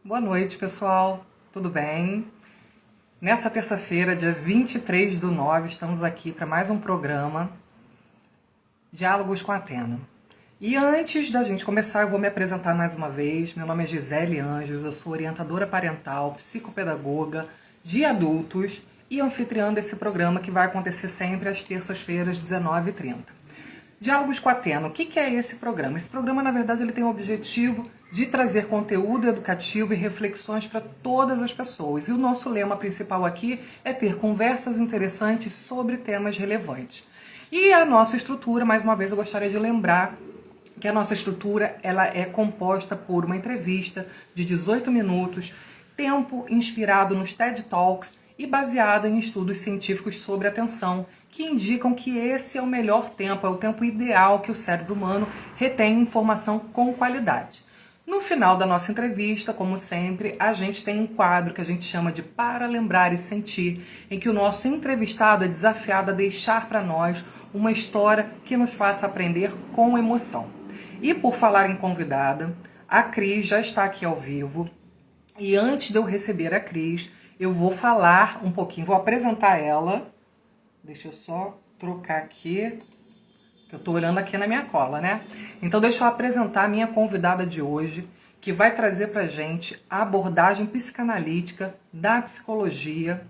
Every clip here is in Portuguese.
Boa noite, pessoal. Tudo bem? Nessa terça-feira, dia 23/9, estamos aqui para mais um programa Diálogos com a Atena. E antes da gente começar, eu vou me apresentar mais uma vez. Meu nome é Gisele Anjos, eu sou orientadora parental, psicopedagoga de adultos e anfitriã desse programa que vai acontecer sempre às terças-feiras, 19h30. Diálogos com a Atena. O que é esse programa? Esse programa, na verdade, ele tem o objetivo de trazer conteúdo educativo e reflexões para todas as pessoas. E o nosso lema principal aqui é ter conversas interessantes sobre temas relevantes. E a nossa estrutura, mais uma vez, eu gostaria de lembrar que a nossa estrutura ela é composta por uma entrevista de 18 minutos, tempo inspirado nos TED Talks e baseada em estudos científicos sobre atenção, que indicam que esse é o melhor tempo, é o tempo ideal que o cérebro humano retém informação com qualidade. No final da nossa entrevista, como sempre, a gente tem um quadro que a gente chama de Para Lembrar e Sentir, em que o nosso entrevistado é desafiado a deixar para nós uma história que nos faça aprender com emoção. E por falar em convidada, a Cris já está aqui ao vivo. E antes de eu receber a Cris, eu vou falar um pouquinho, vou apresentar ela. Deixa eu só trocar aqui, que eu estou olhando aqui na minha cola, né? Então deixa eu apresentar a minha convidada de hoje, que vai trazer pra gente a abordagem psicanalítica da psicologia,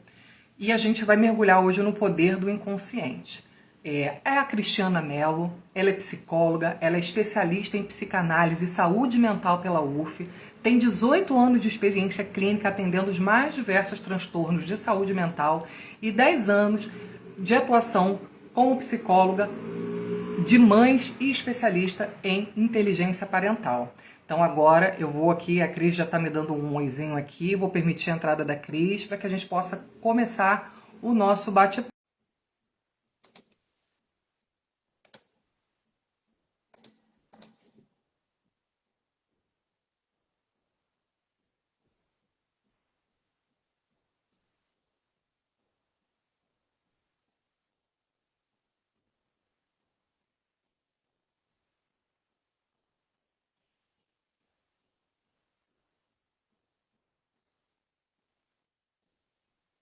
e a gente vai mergulhar hoje no poder do inconsciente. É a Cristiana Mello, ela é psicóloga, ela é especialista em psicanálise e saúde mental pela UF, tem 18 anos de experiência clínica atendendo os mais diversos transtornos de saúde mental e 10 anos de atuação como psicóloga de mães e especialista em inteligência parental. Então agora eu vou aqui, a Cris já está me dando um oizinho aqui, vou permitir a entrada da Cris para que a gente possa começar o nosso bate-papo.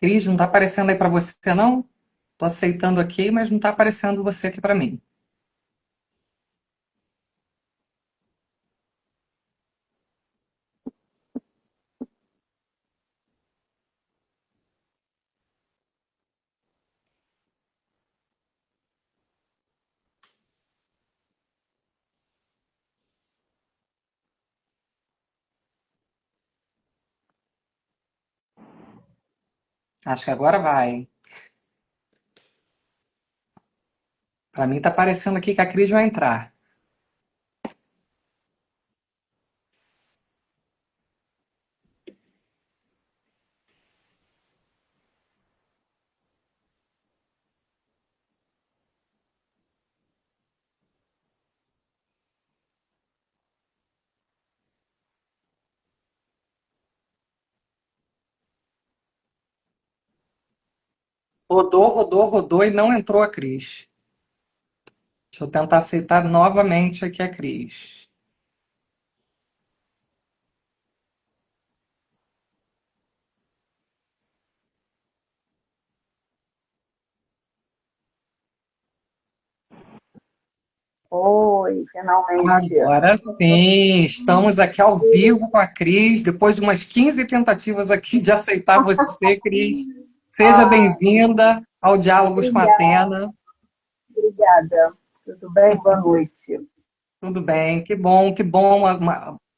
Cris, não está aparecendo aí para você não? Estou aceitando aqui, mas não está aparecendo você aqui para mim. Acho que agora vai. Para mim está aparecendo aqui que a Cris vai entrar. Rodou, rodou, rodou e não entrou a Cris. Deixa eu tentar aceitar novamente aqui a Cris. Oi, finalmente. Agora sim, estamos aqui ao vivo com a Cris, depois de umas 15 tentativas aqui de aceitar você, Cris. Seja Ah, bem-vinda ao Diálogos com a obrigada, Atena. obrigada. Tudo bem? Boa noite. Tudo bem, que bom,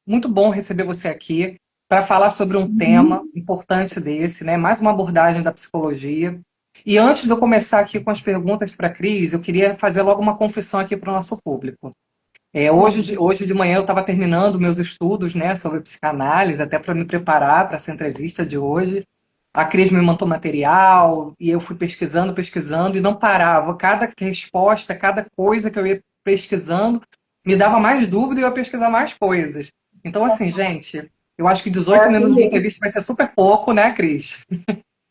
muito bom receber você aqui para falar sobre um tema Uhum. importante desse, né? Mais uma abordagem da psicologia. E antes de eu começar aqui com as perguntas para a Cris, eu queria fazer logo uma confissão aqui para o nosso público. Hoje de manhã eu estava terminando meus estudos, né, sobre psicanálise, até para me preparar para essa entrevista de hoje. A Cris me mandou material e eu fui pesquisando, pesquisando e não parava. Cada resposta, cada coisa que eu ia pesquisando me dava mais dúvida e eu ia pesquisar mais coisas. Então, assim, gente, eu acho que É 18 assim minutos de mesmo. entrevista vai ser super pouco, né, Cris?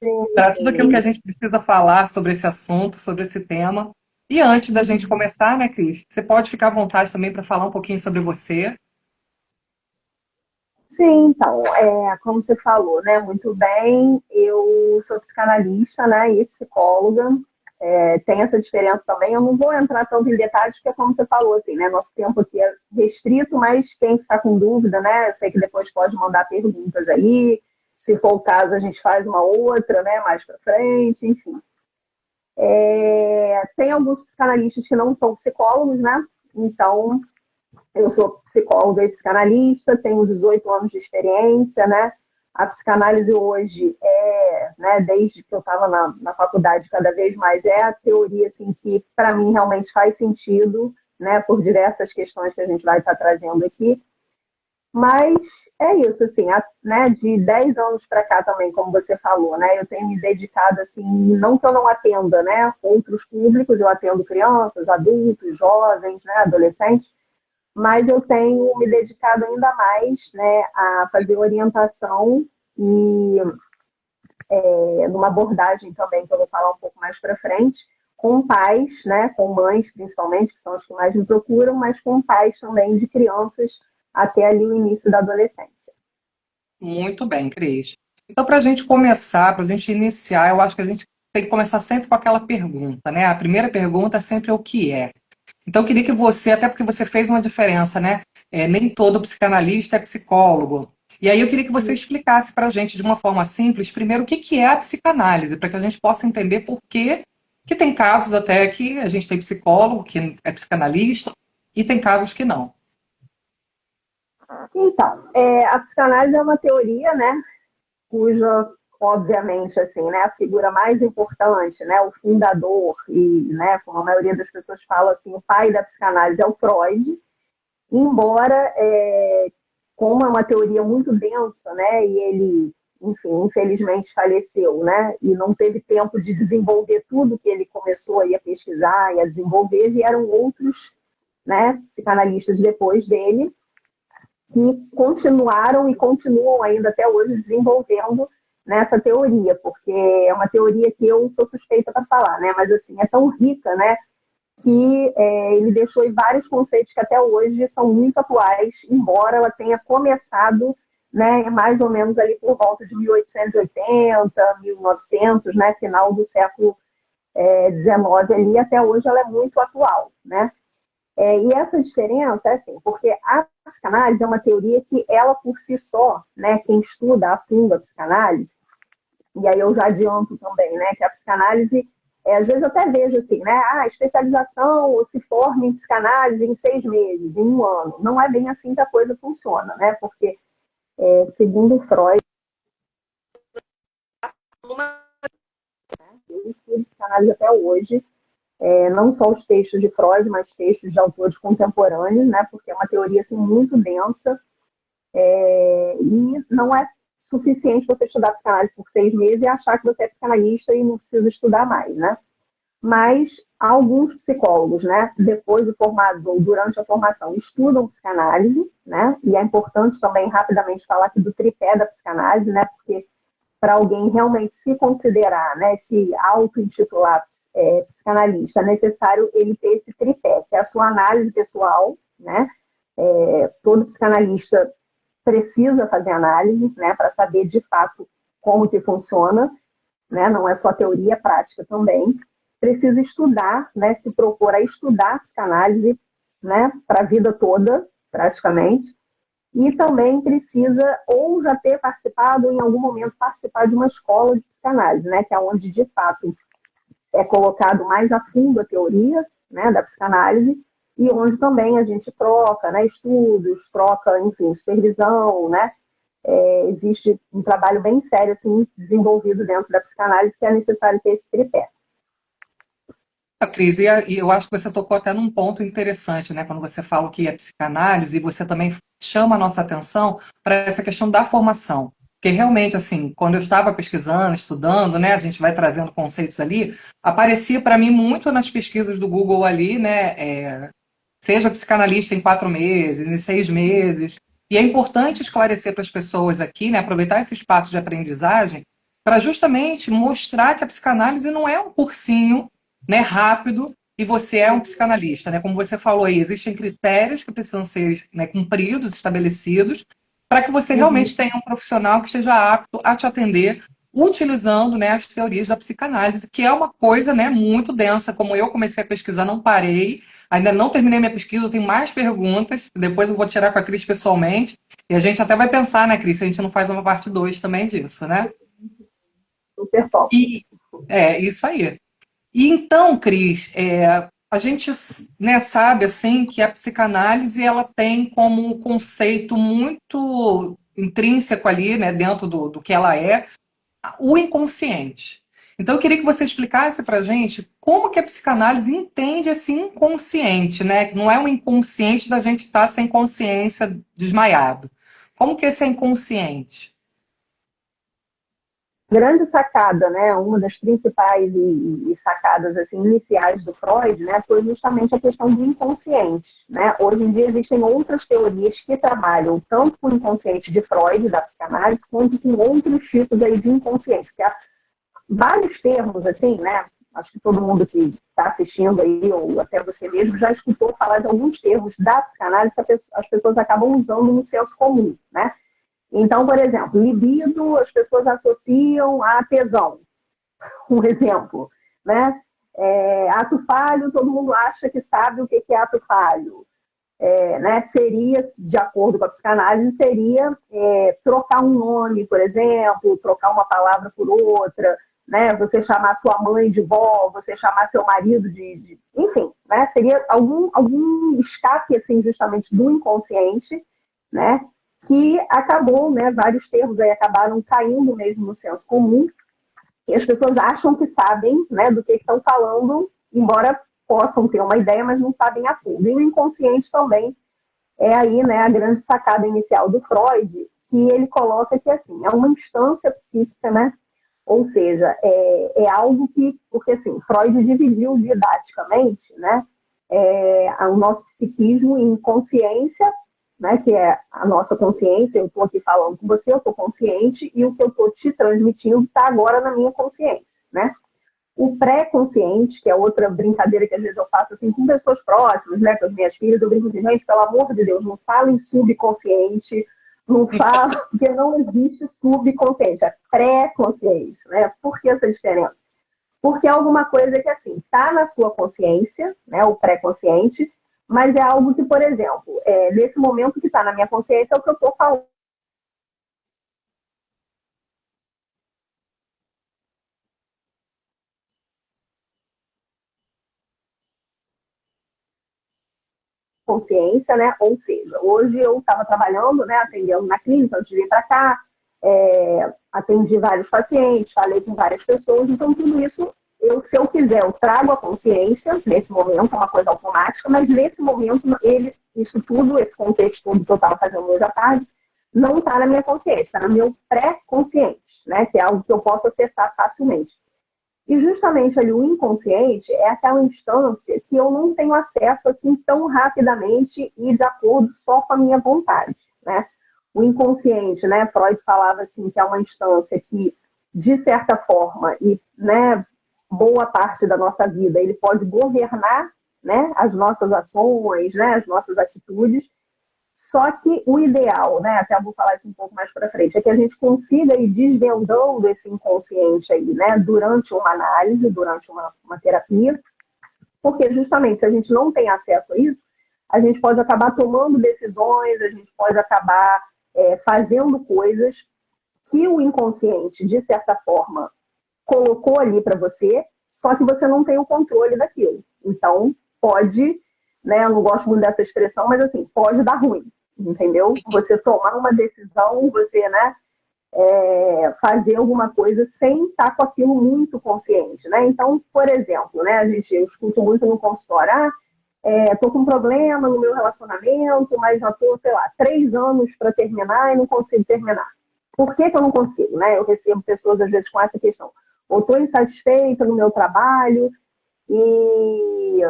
Sim, Para tudo aquilo que a sim. gente precisa falar sobre esse assunto, sobre esse tema. E antes da gente começar, né, Cris, você pode ficar à vontade também para falar um pouquinho sobre você. Sim, então, como você falou, né, muito bem, eu sou psicanalista, né, e psicóloga, tem essa diferença também, eu não vou entrar tanto em detalhes, porque como você falou, assim, né, nosso tempo aqui é restrito, mas quem ficar com dúvida, né, eu sei que depois pode mandar perguntas aí, se for o caso a gente faz uma outra, né, mais para frente, enfim. Tem alguns psicanalistas que não são psicólogos, né, então eu sou psicóloga e psicanalista, tenho 18 anos de experiência, né? A psicanálise hoje né, desde que eu estava na faculdade, cada vez mais é a teoria assim, que, para mim, realmente faz sentido, né, por diversas questões que a gente vai estar trazendo aqui. Mas é isso, assim, né, de 10 anos para cá também, como você falou, né, eu tenho me dedicado, assim, não que eu não atenda, né, outros públicos, eu atendo crianças, adultos, jovens, né, adolescentes, mas eu tenho me dedicado ainda mais, né, a fazer orientação e numa abordagem também que eu vou falar um pouco mais para frente, com pais, né, com mães principalmente, que são as que mais me procuram, mas com pais também de crianças até ali o início da adolescência. Muito bem, Cris. Então, para a gente começar, para a gente iniciar, eu acho que a gente tem que começar sempre com aquela pergunta, né? A primeira pergunta é sempre o que é. Então, eu queria que você, até porque você fez uma diferença, né? Nem todo psicanalista é psicólogo. E aí eu queria que você explicasse para a gente, de uma forma simples, primeiro, o que que é a psicanálise, para que a gente possa entender por que tem casos até que a gente tem psicólogo que é psicanalista e tem casos que não. Então, a psicanálise é uma teoria, né, cuja, obviamente, assim, né, a figura mais importante, né, o fundador e, né, como a maioria das pessoas fala, assim, o pai da psicanálise é o Freud, embora, como é uma teoria muito densa, né, e ele, enfim, infelizmente faleceu, né, e não teve tempo de desenvolver tudo que ele começou aí a pesquisar e a desenvolver, vieram outros, né, psicanalistas depois dele, que continuaram e continuam ainda até hoje desenvolvendo nessa teoria, porque é uma teoria que eu sou suspeita para falar, né? Mas assim, é tão rica, né? Que ele deixou aí vários conceitos que até hoje são muito atuais, embora ela tenha começado, né, mais ou menos ali por volta de 1880, 1900, né, final do século XIX ali, até hoje ela é muito atual, né? E essa diferença é assim, porque a psicanálise é uma teoria que ela por si só, né, quem estuda a fundo a psicanálise, e aí eu já adianto também, né, que a psicanálise, às vezes eu até vejo assim, né, a especialização ou se forma em psicanálise em 6 meses, em um ano. Não é bem assim que a coisa funciona, né, porque, segundo Freud, eu estudo psicanálise até hoje, não só os textos de Freud, mas textos de autores contemporâneos, né, porque é uma teoria assim, muito densa, e não é suficiente você estudar psicanálise por 6 meses e achar que você é psicanalista e não precisa estudar mais, né? Mas alguns psicólogos, né, depois de formados ou durante a formação, estudam psicanálise, né? E é importante também rapidamente falar aqui do tripé da psicanálise, né? Porque para alguém realmente se considerar, né, se auto-intitular psicanalista, é necessário ele ter esse tripé, que é a sua análise pessoal, né? Todo psicanalista precisa fazer análise, né, para saber de fato como que funciona, né? Não é só teoria, é prática também. Precisa estudar, né, se propor a estudar psicanálise, né, para a vida toda, praticamente. E também precisa ou já ter participado, ou em algum momento participar de uma escola de psicanálise, né, que é onde de fato é colocado mais a fundo a teoria, né, da psicanálise, e onde também a gente troca, né, estudos, troca, enfim, supervisão, né, existe um trabalho bem sério assim, desenvolvido dentro da psicanálise que é necessário ter esse tripé. Cris, e eu acho que você tocou até num ponto interessante, né? Quando você fala que é psicanálise, e você também chama a nossa atenção para essa questão da formação. Porque realmente, assim, quando eu estava pesquisando, estudando, né, a gente vai trazendo conceitos ali, aparecia para mim muito nas pesquisas do Google ali, né, seja psicanalista em 4 meses, em 6 meses. E é importante esclarecer para as pessoas aqui, né, aproveitar esse espaço de aprendizagem, para justamente mostrar que a psicanálise não é um cursinho, né, rápido e você é um psicanalista. Né? Como você falou aí, existem critérios que precisam ser, né, cumpridos, estabelecidos, para que você realmente tenha um profissional que esteja apto a te atender, utilizando, né, as teorias da psicanálise, que é uma coisa, né, muito densa. Como eu comecei a pesquisar, não parei, ainda não terminei minha pesquisa, eu tenho mais perguntas, depois eu vou tirar com a Cris pessoalmente, e a gente até vai pensar, né, Cris, se a gente não faz uma parte 2 também disso, né? Super top. E é isso aí. E então, Cris, a gente, né, sabe assim que a psicanálise ela tem como um conceito muito intrínseco ali, né, dentro do que ela é, o inconsciente. Então, eu queria que você explicasse para a gente como que a psicanálise entende esse inconsciente, né? Que não é um inconsciente da gente estar sem consciência, desmaiado. Como que esse é inconsciente? Grande sacada, né? Uma das principais e sacadas assim, iniciais do Freud, né, foi justamente a questão do inconsciente, né? Hoje em dia existem outras teorias que trabalham tanto com o inconsciente de Freud, da psicanálise, quanto com outros tipos aí de inconsciente, porque há vários termos, assim, né? Acho que todo mundo que está assistindo aí, ou até você mesmo, já escutou falar de alguns termos da psicanálise que as pessoas acabam usando no senso comum, né? Então, por exemplo, libido as pessoas associam a tesão, um exemplo, né? Ato falho, todo mundo acha que sabe o que é ato falho. Né? Seria, de acordo com a psicanálise, seria trocar um nome, por exemplo, trocar uma palavra por outra, né? Você chamar sua mãe de vó, você chamar seu marido enfim, né? Seria algum escape, assim, justamente do inconsciente, né? Que acabou, né? Vários termos aí acabaram caindo mesmo no senso comum, e as pessoas acham que sabem, né, do que estão falando, embora possam ter uma ideia, mas não sabem a fundo. E o inconsciente também é aí, né, a grande sacada inicial do Freud, que ele coloca que assim, é uma instância psíquica, né? Ou seja, é algo que, porque assim, Freud dividiu didaticamente, né, o nosso psiquismo em consciência, né, que é a nossa consciência, eu estou aqui falando com você, eu estou consciente, e o que eu estou te transmitindo está agora na minha consciência, né? O pré-consciente, que é outra brincadeira que às vezes eu faço assim com pessoas próximas, né, com as minhas filhas, eu brinco assim, gente, pelo amor de Deus, não fala em subconsciente, não fala, porque não existe subconsciente, é pré-consciente, né? Por que essa diferença? Porque é alguma coisa que, assim, está na sua consciência, né, o pré-consciente, mas é algo que, por exemplo, nesse momento que está na minha consciência é o que eu estou falando. Consciência, né? Ou seja, hoje eu estava trabalhando, né, atendendo na clínica, antes de vir para cá, atendi vários pacientes, falei com várias pessoas, então tudo isso, se eu quiser, eu trago a consciência nesse momento, é uma coisa automática, mas nesse momento, isso tudo, esse contexto todo que eu estava fazendo hoje à tarde, não está na minha consciência, está no meu pré-consciente, né? Que é algo que eu posso acessar facilmente. E justamente ali o inconsciente é aquela instância que eu não tenho acesso assim tão rapidamente e de acordo só com a minha vontade, né? O inconsciente, né? Freud falava assim que é uma instância que, de certa forma, e né, boa parte da nossa vida, ele pode governar, né, as nossas ações, né, as nossas atitudes. Só que o ideal, né, até eu vou falar isso um pouco mais para frente, é que a gente consiga ir desvendando esse inconsciente aí, né, durante uma análise, durante uma terapia, porque justamente se a gente não tem acesso a isso, a gente pode acabar tomando decisões, a gente pode acabar fazendo coisas que o inconsciente, de certa forma, colocou ali para você, só que você não tem o controle daquilo. Então, pode, né, eu não gosto muito dessa expressão, mas assim, pode dar ruim, entendeu? Você tomar uma decisão, você, né, fazer alguma coisa sem estar com aquilo muito consciente, né? Então, por exemplo, né, eu escuto muito no consultório, tô com um problema no meu relacionamento, mas já tô, sei lá, 3 anos para terminar e não consigo terminar. Por que eu não consigo, né? Eu recebo pessoas, às vezes, com essa questão. Ou estou insatisfeita no meu trabalho e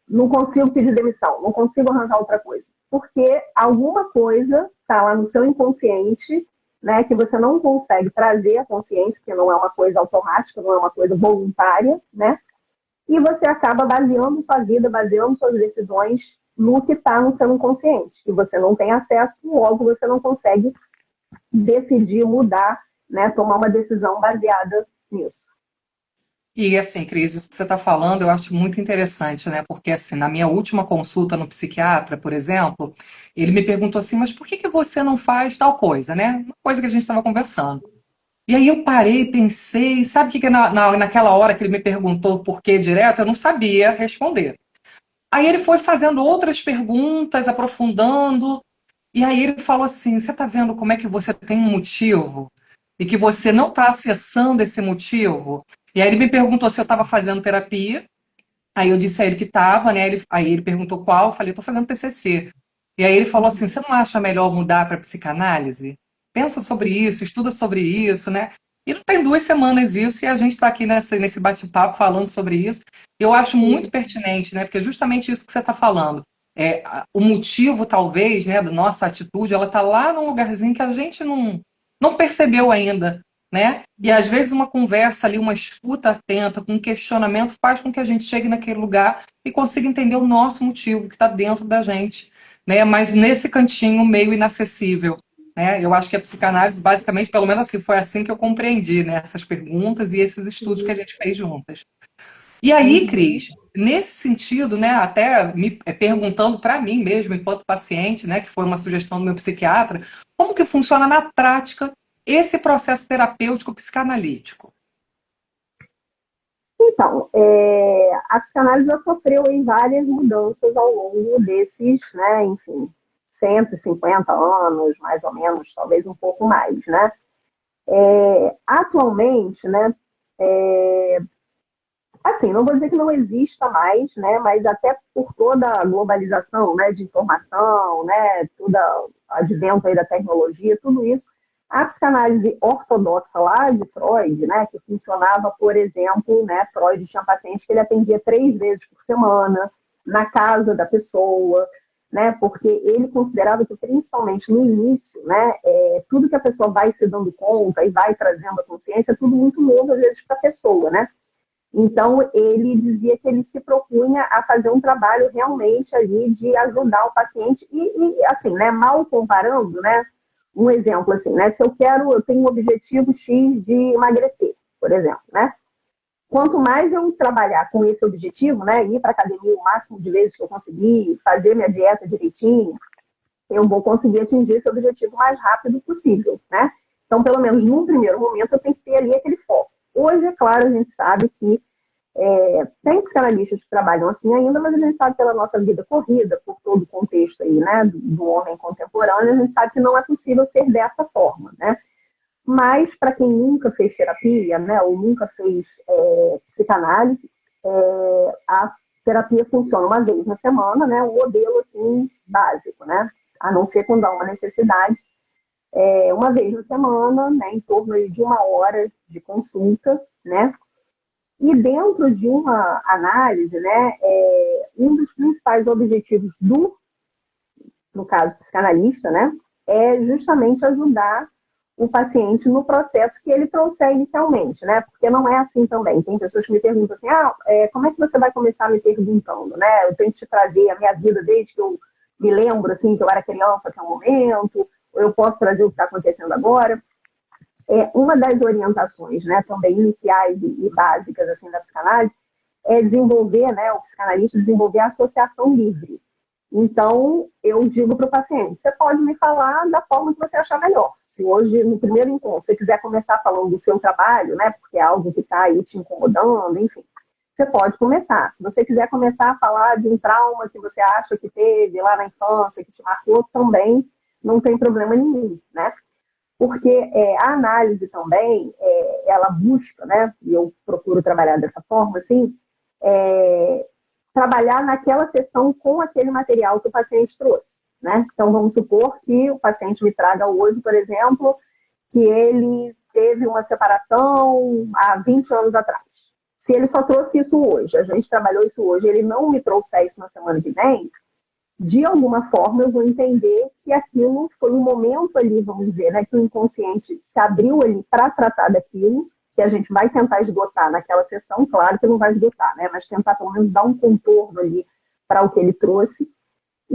não consigo pedir demissão, não consigo arranjar outra coisa. Porque alguma coisa está lá no seu inconsciente, né, que você não consegue trazer à consciência, porque não é uma coisa automática, não é uma coisa voluntária, né? E você acaba baseando sua vida, baseando suas decisões no que está no seu inconsciente, que você não tem acesso, logo você não consegue decidir mudar, né, tomar uma decisão baseada nisso. E assim, Cris, isso que você está falando eu acho muito interessante, né? Porque assim, na minha última consulta no psiquiatra, por exemplo, ele me perguntou assim, mas por que que você não faz tal coisa, né? Uma coisa que a gente estava conversando. E aí eu parei, pensei, sabe o que que naquela hora que ele me perguntou por que direto, eu não sabia responder. Aí ele foi fazendo outras perguntas, aprofundando, e aí ele falou assim: você está vendo como é que você tem um motivo e que você não está acessando esse motivo? E aí ele me perguntou se eu estava fazendo terapia. Aí eu disse a ele que estava, né? Aí ele perguntou qual, eu falei: estou fazendo TCC. E aí ele falou assim: você não acha melhor mudar para psicanálise? Pensa sobre isso, estuda sobre isso, né? E não tem 2 semanas isso, e a gente está aqui nesse bate-papo falando sobre isso. Eu acho muito pertinente, né? Porque é justamente isso que você está falando. O motivo, talvez, né, da nossa atitude, ela está lá num lugarzinho que a gente não percebeu ainda, né? E às vezes uma conversa ali, uma escuta atenta, com um questionamento, faz com que a gente chegue naquele lugar e consiga entender o nosso motivo que está dentro da gente, né? Mas nesse cantinho meio inacessível, né? Eu acho que a psicanálise, basicamente, pelo menos assim, foi assim que eu compreendi, né? Essas perguntas e esses estudos que a gente fez juntas. E aí, Uhum. Cris, nesse sentido, né, até me perguntando para mim mesmo, enquanto paciente, né, que foi uma sugestão do meu psiquiatra, como que funciona na prática esse processo terapêutico psicanalítico? Então, a psicanálise já sofreu em várias mudanças ao longo desses, né, enfim, 150 anos, mais ou menos, talvez um pouco mais, né? Atualmente, né, assim, não vou dizer que não exista mais, né, mas até por toda a globalização, né, de informação, né, toda advento aí da tecnologia, tudo isso, a psicanálise ortodoxa lá de Freud, né, que funcionava, por exemplo, né, Freud tinha pacientes que ele atendia 3 vezes por semana, na casa da pessoa, né, porque ele considerava que, principalmente no início, né, tudo que a pessoa vai se dando conta e vai trazendo a consciência, é tudo muito novo, às vezes, para a pessoa, né? Então, ele dizia que ele se propunha a fazer um trabalho realmente ali de ajudar o paciente assim, né, mal comparando, né, um exemplo assim, né, se eu tenho um objetivo X de emagrecer, por exemplo, né, quanto mais eu trabalhar com esse objetivo, né, ir para a academia o máximo de vezes que eu conseguir, fazer minha dieta direitinho, eu vou conseguir atingir esse objetivo o mais rápido possível, né? Então, pelo menos num primeiro momento, eu tenho que ter ali aquele foco. Hoje, é claro, a gente sabe que tem psicanalistas que trabalham assim ainda, mas a gente sabe pela nossa vida corrida, por todo o contexto aí, né, do homem contemporâneo, a gente sabe que não é possível ser dessa forma, né? Mas para quem nunca fez terapia, né, ou nunca fez psicanálise, a terapia funciona uma vez na semana, né, um modelo assim básico, né? A não ser quando há uma necessidade, uma vez na semana, né, em torno de 1 hora de consulta, né? E dentro de uma análise, né, um dos principais objetivos no caso, psicanalista, né, é justamente ajudar o paciente no processo que ele trouxer inicialmente, né? Porque não é assim também. Tem pessoas que me perguntam assim, como é que você vai começar me perguntando, né? Eu tenho que te trazer a minha vida desde que eu me lembro, assim, que eu era criança até o momento, ou eu posso trazer o que está acontecendo agora. Uma das orientações, né, também iniciais e básicas assim da psicanálise é desenvolver, né, o psicanalista desenvolver a associação livre. Então, eu digo para o paciente, você pode me falar da forma que você achar melhor. Se hoje, no primeiro encontro, você quiser começar falando do seu trabalho, né, porque é algo que está aí te incomodando, enfim, você pode começar. Se você quiser começar a falar de um trauma que você acha que teve lá na infância, que te marcou, também não tem problema nenhum, né? Porque a análise também, ela busca, né, e eu procuro trabalhar dessa forma, assim, trabalhar naquela sessão com aquele material que o paciente trouxe, né? Então, vamos supor que o paciente me traga hoje, por exemplo, que ele teve uma separação há 20 anos atrás. Se ele só trouxe isso hoje, a gente trabalhou isso hoje, ele não me trouxer isso na semana que vem, de alguma forma eu vou entender que aquilo foi um momento ali, vamos dizer, né, que o inconsciente se abriu ali para tratar daquilo, que a gente vai tentar esgotar naquela sessão, claro que não vai esgotar, né, mas tentar pelo menos dar um contorno ali para o que ele trouxe,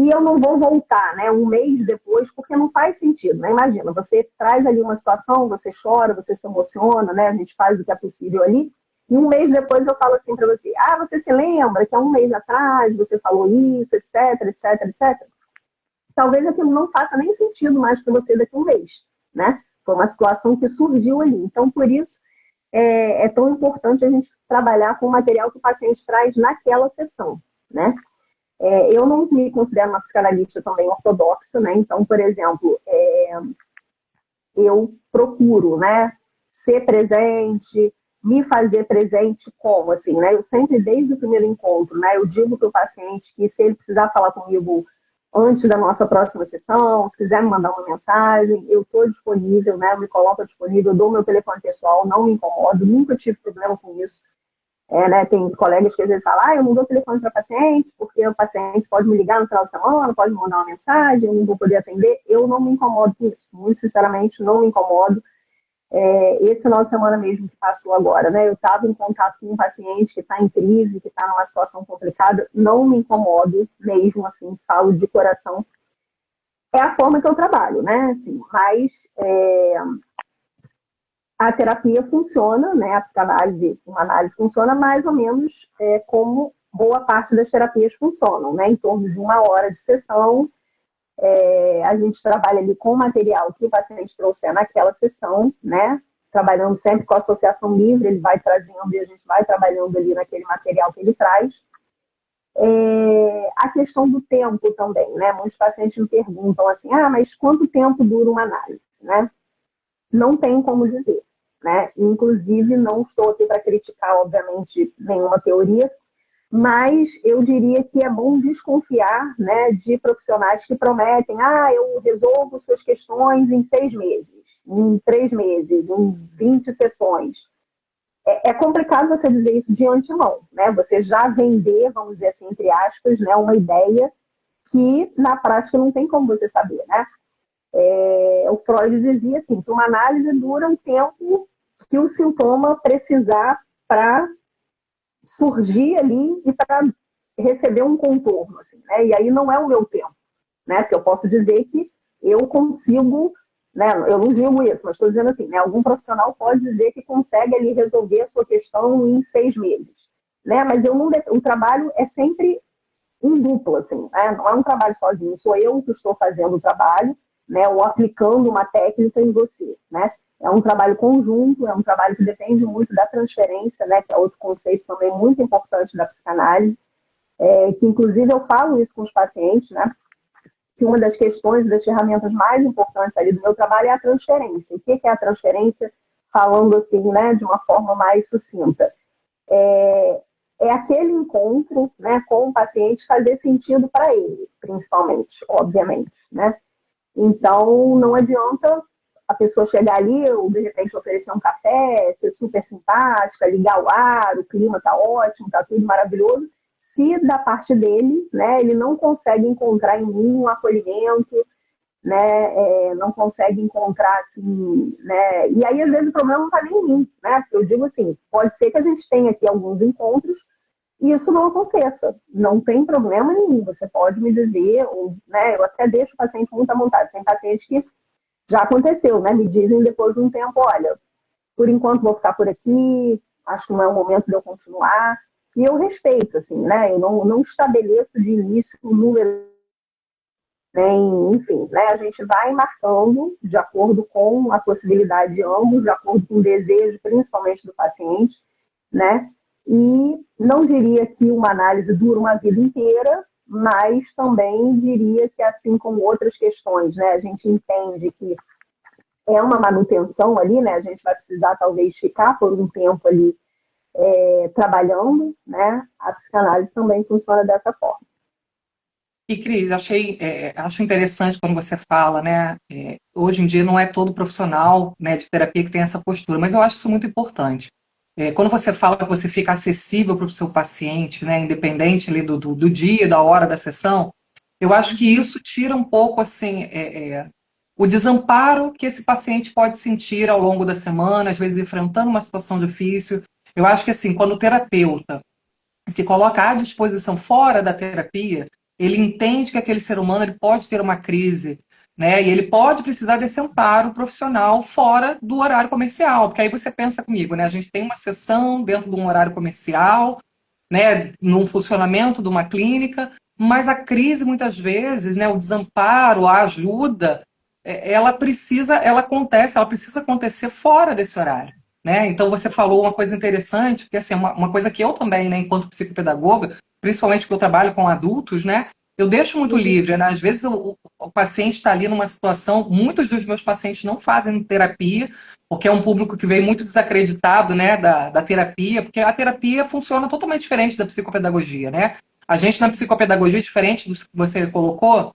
e eu não vou voltar, né, um mês depois, porque não faz sentido, né? Imagina, você traz ali uma situação, você chora, você se emociona, né? A gente faz o que é possível ali, e um mês depois eu falo assim para você, você se lembra que há um mês atrás você falou isso, etc, etc, etc. Talvez aquilo não faça nem sentido mais para você daqui a um mês, né? Foi uma situação que surgiu ali. Então, por isso, é tão importante a gente trabalhar com o material que o paciente traz naquela sessão, né? Eu não me considero uma psicanalista também ortodoxa, né? Então, por exemplo, eu procuro, né, ser presente, me fazer presente como, assim, né? Eu sempre, desde o primeiro encontro, né, eu digo para o paciente que se ele precisar falar comigo antes da nossa próxima sessão, se quiser me mandar uma mensagem, eu estou disponível, né? Eu me coloco disponível, eu dou meu telefone pessoal, não me incomodo, nunca tive problema com isso. Né, tem colegas que às vezes falam, eu não dou telefone para paciente, porque o paciente pode me ligar no final de semana, pode me mandar uma mensagem, eu não vou poder atender. Eu não me incomodo com isso, muito sinceramente, não me incomodo. Esse final de semana mesmo que passou agora, né, eu estava em contato com um paciente que está em crise, que está numa situação complicada, não me incomodo mesmo, assim, falo de coração. É a forma que eu trabalho, né, assim, mas a terapia funciona, né, a psicanálise, uma análise funciona mais ou menos como boa parte das terapias funcionam, né, em torno de 1 hora de sessão. A gente trabalha ali com o material que o paciente trouxer naquela sessão, né, trabalhando sempre com a associação livre, ele vai trazendo e a gente vai trabalhando ali naquele material que ele traz. A questão do tempo também, né, muitos pacientes me perguntam assim, mas quanto tempo dura uma análise, né? Não tem como dizer, né? Inclusive, não estou aqui para criticar, obviamente, nenhuma teoria, mas eu diria que é bom desconfiar, né, de profissionais que prometem, eu resolvo suas questões em 6 meses, em 3 meses, em 20 sessões. É complicado você dizer isso de antemão, né? Você já vender, vamos dizer assim, entre aspas, né, uma ideia que na prática não tem como você saber, né? O Freud dizia assim, que uma análise dura um tempo que o sintoma precisar para surgir ali e para receber um contorno, assim, né? E aí não é o meu tempo, né? Porque eu posso dizer que eu consigo, né? Eu não digo isso, mas estou dizendo assim, né? Algum profissional pode dizer que consegue ali resolver a sua questão em 6 meses, né? Mas eu não, o trabalho é sempre em dupla, assim, né? Não é um trabalho sozinho, sou eu que estou fazendo o trabalho, né? Ou aplicando uma técnica em você, né? É um trabalho conjunto, é um trabalho que depende muito da transferência, né? Que é outro conceito também muito importante da psicanálise, que inclusive eu falo isso com os pacientes, né? Que uma das questões, das ferramentas mais importantes ali do meu trabalho é a transferência. O que é a transferência? Falando assim, né? De uma forma mais sucinta. É aquele encontro, né, com o paciente fazer sentido para ele, principalmente, obviamente, né? Então, não adianta a pessoa chegar ali, ou de repente oferecer um café, ser super simpática, ligar o ar, o clima tá ótimo, tá tudo maravilhoso, se da parte dele, né, ele não consegue encontrar em mim um acolhimento, né, não consegue encontrar, assim, né, e aí às vezes o problema não está nem em mim, né, porque eu digo assim, pode ser que a gente tenha aqui alguns encontros e isso não aconteça, não tem problema nenhum, você pode me dizer, ou, né, eu até deixo o paciente muito à vontade, tem paciente que já aconteceu, né, me dizem depois de um tempo, olha, por enquanto vou ficar por aqui, acho que não é o momento de eu continuar, e eu respeito, assim, né, eu não estabeleço de início um número, enfim, né, a gente vai marcando de acordo com a possibilidade de ambos, de acordo com o desejo, principalmente do paciente, né, e não diria que uma análise dura uma vida inteira, mas também diria que, assim como outras questões, né, a gente entende que é uma manutenção ali, né, a gente vai precisar talvez ficar por um tempo ali trabalhando, né, a psicanálise também funciona dessa forma. E, Cris, acho interessante quando você fala, né? Hoje em dia não é todo profissional, né, de terapia que tem essa postura, mas eu acho isso muito importante. Quando você fala que você fica acessível para o seu paciente, né, independente ali do dia, da hora da sessão, eu acho que isso tira um pouco assim o desamparo que esse paciente pode sentir ao longo da semana, às vezes enfrentando uma situação difícil. Eu acho que assim, quando o terapeuta se coloca à disposição fora da terapia, ele entende que aquele ser humano ele pode ter uma crise, né? E ele pode precisar desse amparo profissional fora do horário comercial, porque aí você pensa comigo, né? A gente tem uma sessão dentro de um horário comercial, né? Num funcionamento de uma clínica, mas a crise muitas vezes, né? O desamparo, a ajuda, ela precisa acontecer fora desse horário. Né? Então você falou uma coisa interessante, porque assim, uma coisa que eu também, né, enquanto psicopedagoga, principalmente porque eu trabalho com adultos, né, eu deixo muito Uhum. livre, né? Às vezes o paciente está ali numa situação, muitos dos meus pacientes não fazem terapia, porque é um público que veio muito desacreditado, né, da terapia, porque a terapia funciona totalmente diferente da psicopedagogia, né? A gente na psicopedagogia, diferente do que você colocou,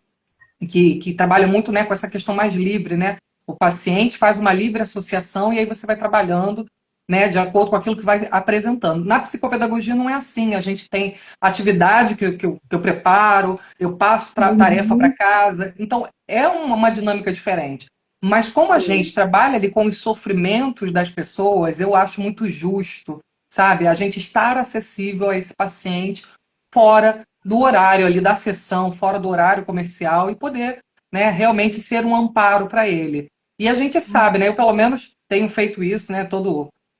que trabalha muito, né, com essa questão mais livre, né? O paciente faz uma livre associação e aí você vai trabalhando, né, de acordo com aquilo que vai apresentando. Na psicopedagogia não é assim, a gente tem atividade que eu preparo, eu passo tarefa para Uhum. casa, então é uma dinâmica diferente. Mas como a Sim. gente trabalha ali com os sofrimentos das pessoas, eu acho muito justo, sabe, a gente estar acessível a esse paciente fora do horário ali da sessão, fora do horário comercial e poder, né, realmente ser um amparo para ele. E a gente sabe, né, eu pelo menos tenho feito isso, né,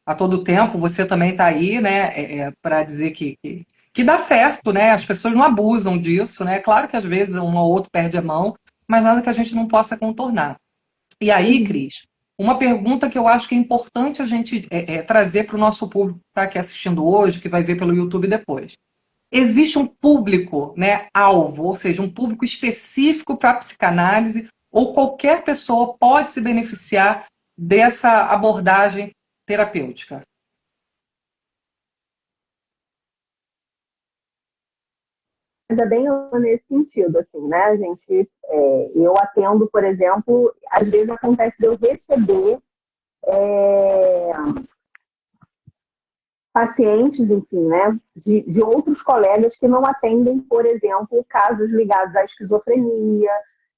a todo tempo, você também está aí, né, para dizer que dá certo, né, as pessoas não abusam disso, né, claro que às vezes um ou outro perde a mão, mas nada que a gente não possa contornar. E aí, Uhum. Cris, uma pergunta que eu acho que é importante a gente trazer para o nosso público que está aqui assistindo hoje, que vai ver pelo YouTube depois. Existe um público, né, alvo, ou seja, um público específico para a psicanálise, ou qualquer pessoa pode se beneficiar dessa abordagem terapêutica? Mas é bem nesse sentido, assim, né? A gente, eu atendo, por exemplo, às vezes acontece de eu receber é, pacientes, enfim, né, de outros colegas que não atendem, por exemplo, casos ligados à esquizofrenia,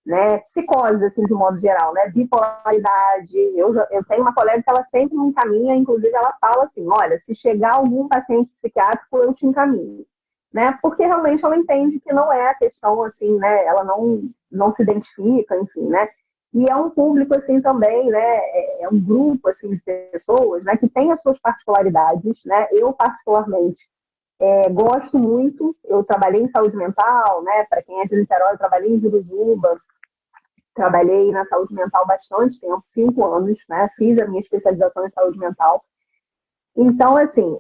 né, psicose, assim, de modo geral, né, bipolaridade. Eu tenho uma colega que ela sempre me encaminha, inclusive ela fala assim, olha, se chegar algum paciente psiquiátrico, eu te encaminho, né, porque realmente ela entende que não é a questão, assim, né, ela não se identifica, enfim, né, e é um público, assim, também, né, é um grupo, assim, de pessoas, né, que tem as suas particularidades, né, eu, particularmente, gosto muito, eu trabalhei em saúde mental, né, para quem é de Niterói, eu trabalhei em Jurujuba, trabalhei na saúde mental bastante tempo, 5 anos, né, fiz a minha especialização em saúde mental, então, assim,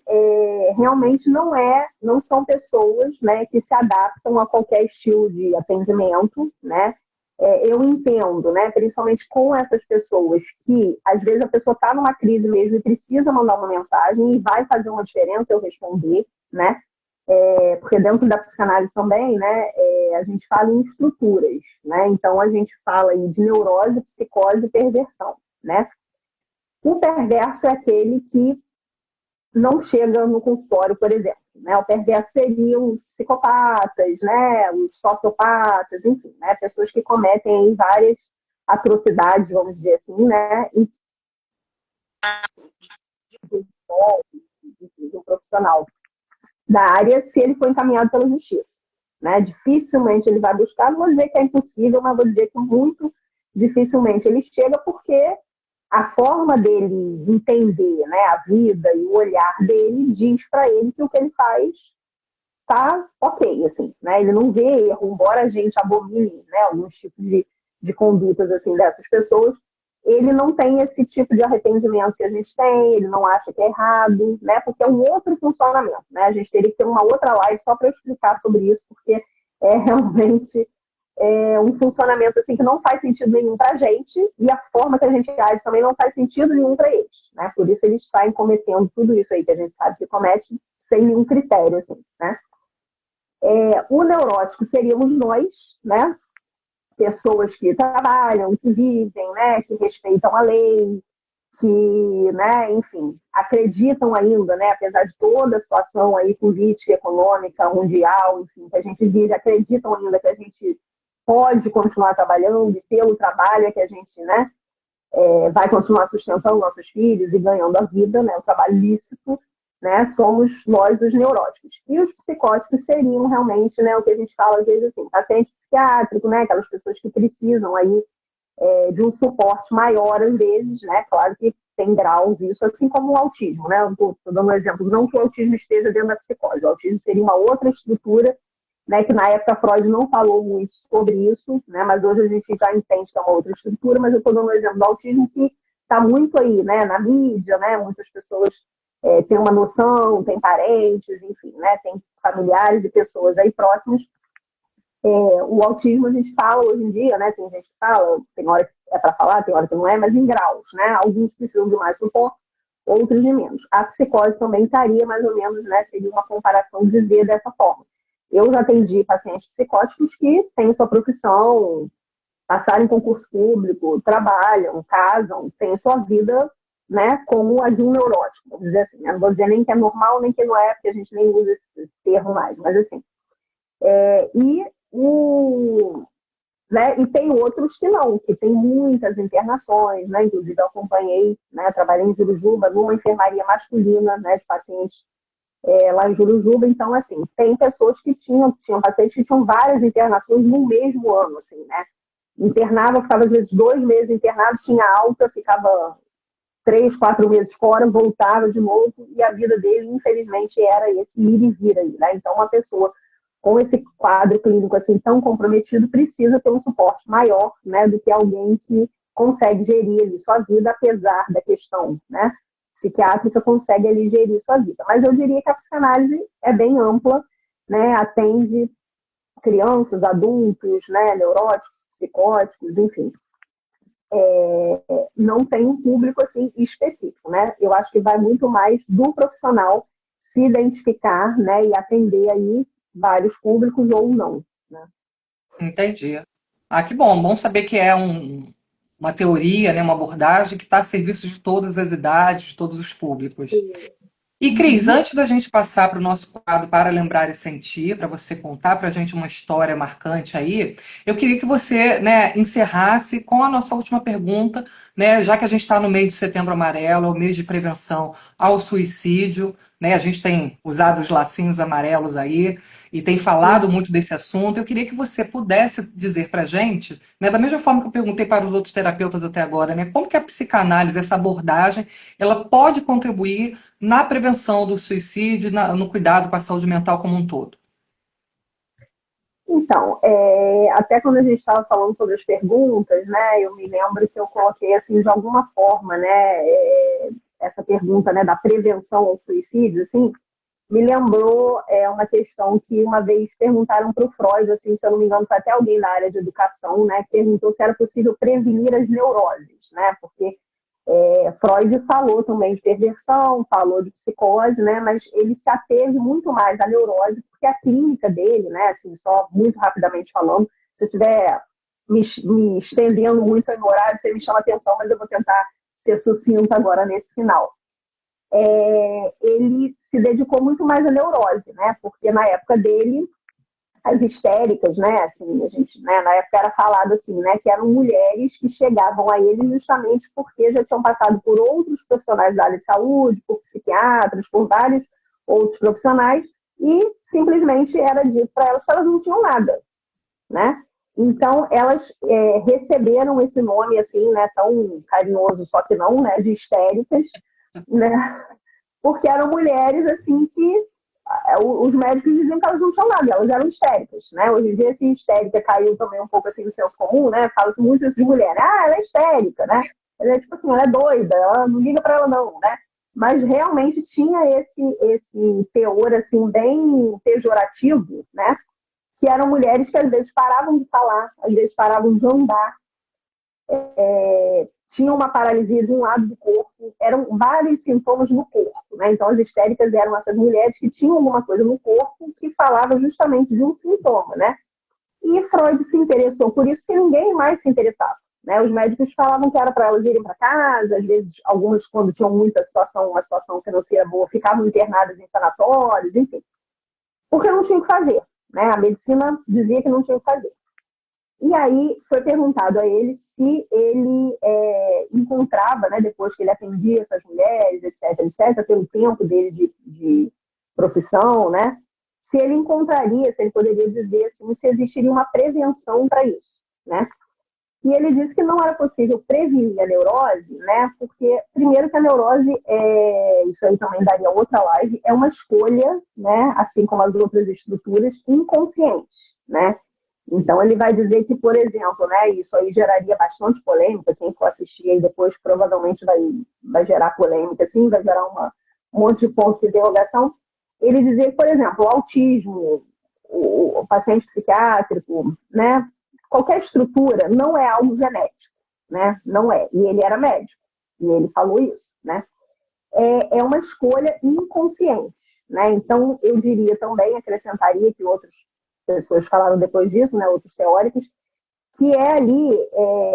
realmente não são pessoas, né, que se adaptam a qualquer estilo de atendimento, né? Eu entendo, né, principalmente com essas pessoas que, às vezes, a pessoa está numa crise mesmo e precisa mandar uma mensagem e vai fazer uma diferença eu responder, né? Porque dentro da psicanálise também, né, a gente fala em estruturas, né? Então, a gente fala aí de neurose, psicose e perversão, né? O perverso é aquele que não chega no consultório, por exemplo. Né? O perverso seriam os psicopatas, né? Os sociopatas, enfim, né? Pessoas que cometem aí várias atrocidades, vamos dizer assim, né? E de um profissional da área, se ele for encaminhado pela justiça. Né? Dificilmente ele vai buscar, não vou dizer que é impossível, mas vou dizer que muito dificilmente ele chega porque a forma dele entender, né, a vida e o olhar dele diz para ele que o que ele faz tá ok, assim, né? Ele não vê erro, embora a gente abomine, né, alguns tipos de condutas assim dessas pessoas, ele não tem esse tipo de arrependimento que a gente tem, ele não acha que é errado, né? Porque é um outro funcionamento, né? A gente teria que ter uma outra live só para explicar sobre isso, porque é realmente um funcionamento assim que não faz sentido nenhum para a gente e a forma que a gente age também não faz sentido nenhum para eles, né? Por isso eles saem cometendo tudo isso aí que a gente sabe que comete sem nenhum critério, assim, né? O neurótico seríamos nós, né? Pessoas que trabalham, que vivem, né? Que respeitam a lei, que, né? Enfim, acreditam ainda, né? Apesar de toda a situação aí política, econômica, mundial, enfim, que a gente vive, acreditam ainda que a gente pode continuar trabalhando e pelo trabalho é que a gente, né, vai continuar sustentando nossos filhos e ganhando a vida, né, o trabalho lícito, né, somos nós os neuróticos. E os psicóticos seriam realmente, né, o que a gente fala às vezes assim, paciente psiquiátrico, né, aquelas pessoas que precisam aí de um suporte maior às vezes, né, claro que tem graus isso, assim como o autismo, né, estou dando um exemplo, não que o autismo esteja dentro da psicose, o autismo seria uma outra estrutura, né, que na época Freud não falou muito sobre isso, né, mas hoje a gente já entende que é uma outra estrutura, mas eu estou dando um exemplo do autismo que está muito aí, né, na mídia, né, muitas pessoas têm uma noção, tem parentes, enfim, né, tem familiares e pessoas aí próximas. O autismo a gente fala hoje em dia, né, tem gente que fala, tem hora que é para falar, tem hora que não é, mas em graus, né, alguns precisam de mais suporte, outros de menos. A psicose também estaria mais ou menos, né, seria uma comparação dizer dessa forma. Eu já atendi pacientes psicóticos que têm sua profissão, passaram em concurso público, trabalham, casam, têm sua vida, né, como a de um neurótico, vamos dizer assim. Eu não vou dizer nem que é normal, nem que não é, porque a gente nem usa esse termo mais, mas assim. E, né, e tem outros que não, que tem muitas internações, né, inclusive eu acompanhei, né, trabalhei em Jurujuba, numa enfermaria masculina, né, de pacientes lá em Jurujuba, então, assim, tem pessoas que tinham pacientes que tinham várias internações no mesmo ano, assim, né, internava, ficava às vezes 2 meses internado, tinha alta, ficava 3, 4 meses fora, voltava de novo, e a vida dele, infelizmente, era esse ir e vir aí, né, então uma pessoa com esse quadro clínico assim tão comprometido precisa ter um suporte maior, né, do que alguém que consegue gerir ali sua vida, apesar da questão, né, psiquiátrica, consegue ali gerir sua vida. Mas eu diria que a psicanálise é bem ampla, né, atende crianças, adultos, né, neuróticos, psicóticos, enfim. Não tem um público assim específico, né? Eu acho que vai muito mais do profissional se identificar, né, e atender aí vários públicos ou não, né? Entendi. Ah, que bom. Bom saber que é uma teoria, né, uma abordagem que está a serviço de todas as idades, de todos os públicos. E, Cris, Uhum. antes da gente passar para o nosso quadro Para Lembrar e Sentir, para você contar para a gente uma história marcante aí, eu queria que você, né, encerrasse com a nossa última pergunta, né, já que a gente está no mês de Setembro Amarelo, é o mês de prevenção ao suicídio, né, a gente tem usado os lacinhos amarelos aí e tem falado Uhum. muito desse assunto. Eu queria que você pudesse dizer para a gente, né, da mesma forma que eu perguntei para os outros terapeutas até agora, né, como que a psicanálise, essa abordagem, ela pode contribuir na prevenção do suicídio, no cuidado com a saúde mental como um todo. Então, até quando a gente estava falando sobre as perguntas, né, eu me lembro que eu coloquei assim de alguma forma, né, essa pergunta, né, da prevenção ao suicídio, assim, me lembrou uma questão que uma vez perguntaram para o Freud, assim, se eu não me engano, foi até alguém da área de educação, né, que perguntou se era possível prevenir as neuroses, né, porque Freud falou também de perversão, falou de psicose, né, mas ele se ateve muito mais à neurose, porque a clínica dele, né, assim, só muito rapidamente falando, se eu estiver me estendendo muito no horário, você me chama atenção, mas eu vou tentar ser sucinta agora nesse final. Ele se dedicou muito mais à neurose, né? Porque na época dele, as histéricas, né? Assim, a gente, né, na época era falado assim, né? Que eram mulheres que chegavam a ele justamente porque já tinham passado por outros profissionais da área de saúde, por psiquiatras, por vários outros profissionais, e simplesmente era dito para elas que elas não tinham nada, né? Então, elas receberam esse nome, assim, né, tão carinhoso, só que não, né, de histéricas, né? Porque eram mulheres assim que os médicos diziam que elas não tinham nada, elas eram histéricas, né? Hoje em dia, essa histérica caiu também um pouco assim do senso comum, né? Fala-se muito isso de mulher, ela é histérica, né? Ela é tipo assim, ela é doida, ela não liga para ela não, né? Mas realmente tinha esse teor assim bem pejorativo, né? Que eram mulheres que às vezes paravam de falar, às vezes paravam de andar, tinham uma paralisia de um lado do corpo, eram vários sintomas no corpo, né? Então, as histéricas eram essas mulheres que tinham alguma coisa no corpo que falava justamente de um sintoma, né? E Freud se interessou por isso, porque ninguém mais se interessava, né? Os médicos falavam que era para elas irem para casa, às vezes, algumas, quando tinham muita situação, uma situação financeira boa, ficavam internadas em sanatórios, enfim, porque não tinha o que fazer, né? A medicina dizia que não tinha o que fazer. E aí foi perguntado a ele se ele encontrava, né, depois que ele atendia essas mulheres, etc., pelo tempo dele de profissão, né, se ele encontraria, se ele poderia dizer assim, se existiria uma prevenção para isso, né? E ele disse que não era possível prevenir a neurose, né? Porque, primeiro, que a neurose, isso aí também daria outra live, é uma escolha, né? Assim como as outras estruturas, inconscientes, né? Então, ele vai dizer que, por exemplo, né? Isso aí geraria bastante polêmica. Quem for assistir aí depois provavelmente vai gerar polêmica, assim, vai gerar um monte de pontos de interrogação. Ele dizia que, por exemplo, o autismo, o paciente psiquiátrico, né? Qualquer estrutura não é algo genético, né? Não é. E ele era médico, e ele falou isso, né? É uma escolha inconsciente, né? Então, eu diria também, acrescentaria que outras pessoas falaram depois disso, né? Outros teóricos, que é ali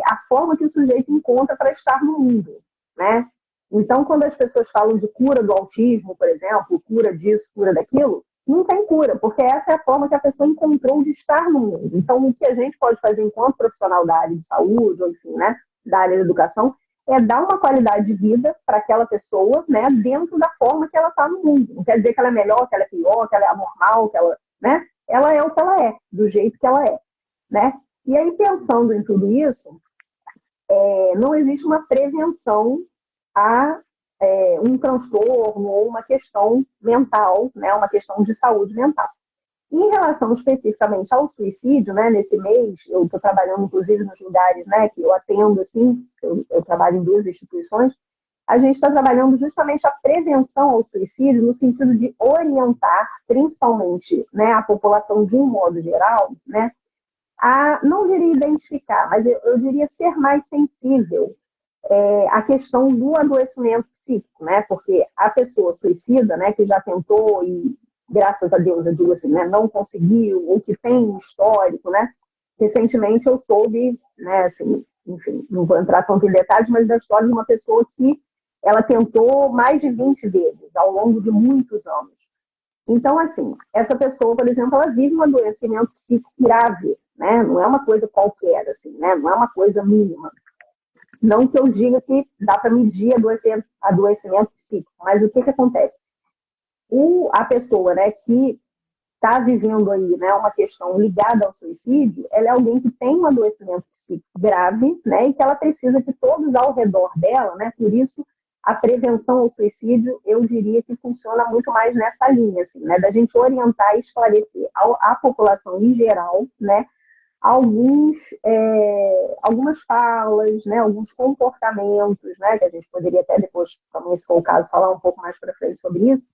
a forma que o sujeito encontra para estar no mundo, né? Então, quando as pessoas falam de cura do autismo, por exemplo, cura disso, cura daquilo, não tem cura, porque essa é a forma que a pessoa encontrou de estar no mundo. Então, o que a gente pode fazer enquanto profissional da área de saúde, ou enfim, né, da área da educação, é dar uma qualidade de vida para aquela pessoa, né, dentro da forma que ela está no mundo. Não quer dizer que ela é melhor, que ela é pior, que ela é anormal, que ela, né? Ela é o que ela é, do jeito que ela é, né? E aí, pensando em tudo isso, não existe uma prevenção a um transtorno ou uma questão mental, né, uma questão de saúde mental. Em relação especificamente ao suicídio, né, nesse mês, eu estou trabalhando, inclusive, nos lugares, né, que eu atendo, assim, eu trabalho em duas instituições, a gente está trabalhando justamente a prevenção ao suicídio no sentido de orientar, principalmente, né, a população de um modo geral, né, a, não diria identificar, mas eu diria ser mais sensível a questão do adoecimento psíquico, né? Porque a pessoa suicida, né, que já tentou e, graças a Deus, eu digo assim, né, não conseguiu, ou que tem um histórico, né? Recentemente eu soube, né, assim, enfim, não vou entrar tanto em detalhes, mas da história de uma pessoa que ela tentou mais de 20 vezes ao longo de muitos anos. Então, assim, essa pessoa, por exemplo, ela vive um adoecimento psíquico grave, né? Não é uma coisa qualquer, assim, né? Não é uma coisa mínima. Não que eu diga que dá para medir adoecimento psíquico, mas o que acontece? A pessoa, né, que está vivendo aí, né, uma questão ligada ao suicídio, ela é alguém que tem um adoecimento psíquico grave, né, e que ela precisa que todos ao redor dela, né, por isso a prevenção ao suicídio, eu diria que funciona muito mais nessa linha, assim, né, da gente orientar e esclarecer a população em geral, né, algumas falas, né, alguns comportamentos, né, que a gente poderia até depois, também, se for o caso, falar um pouco mais para frente sobre isso,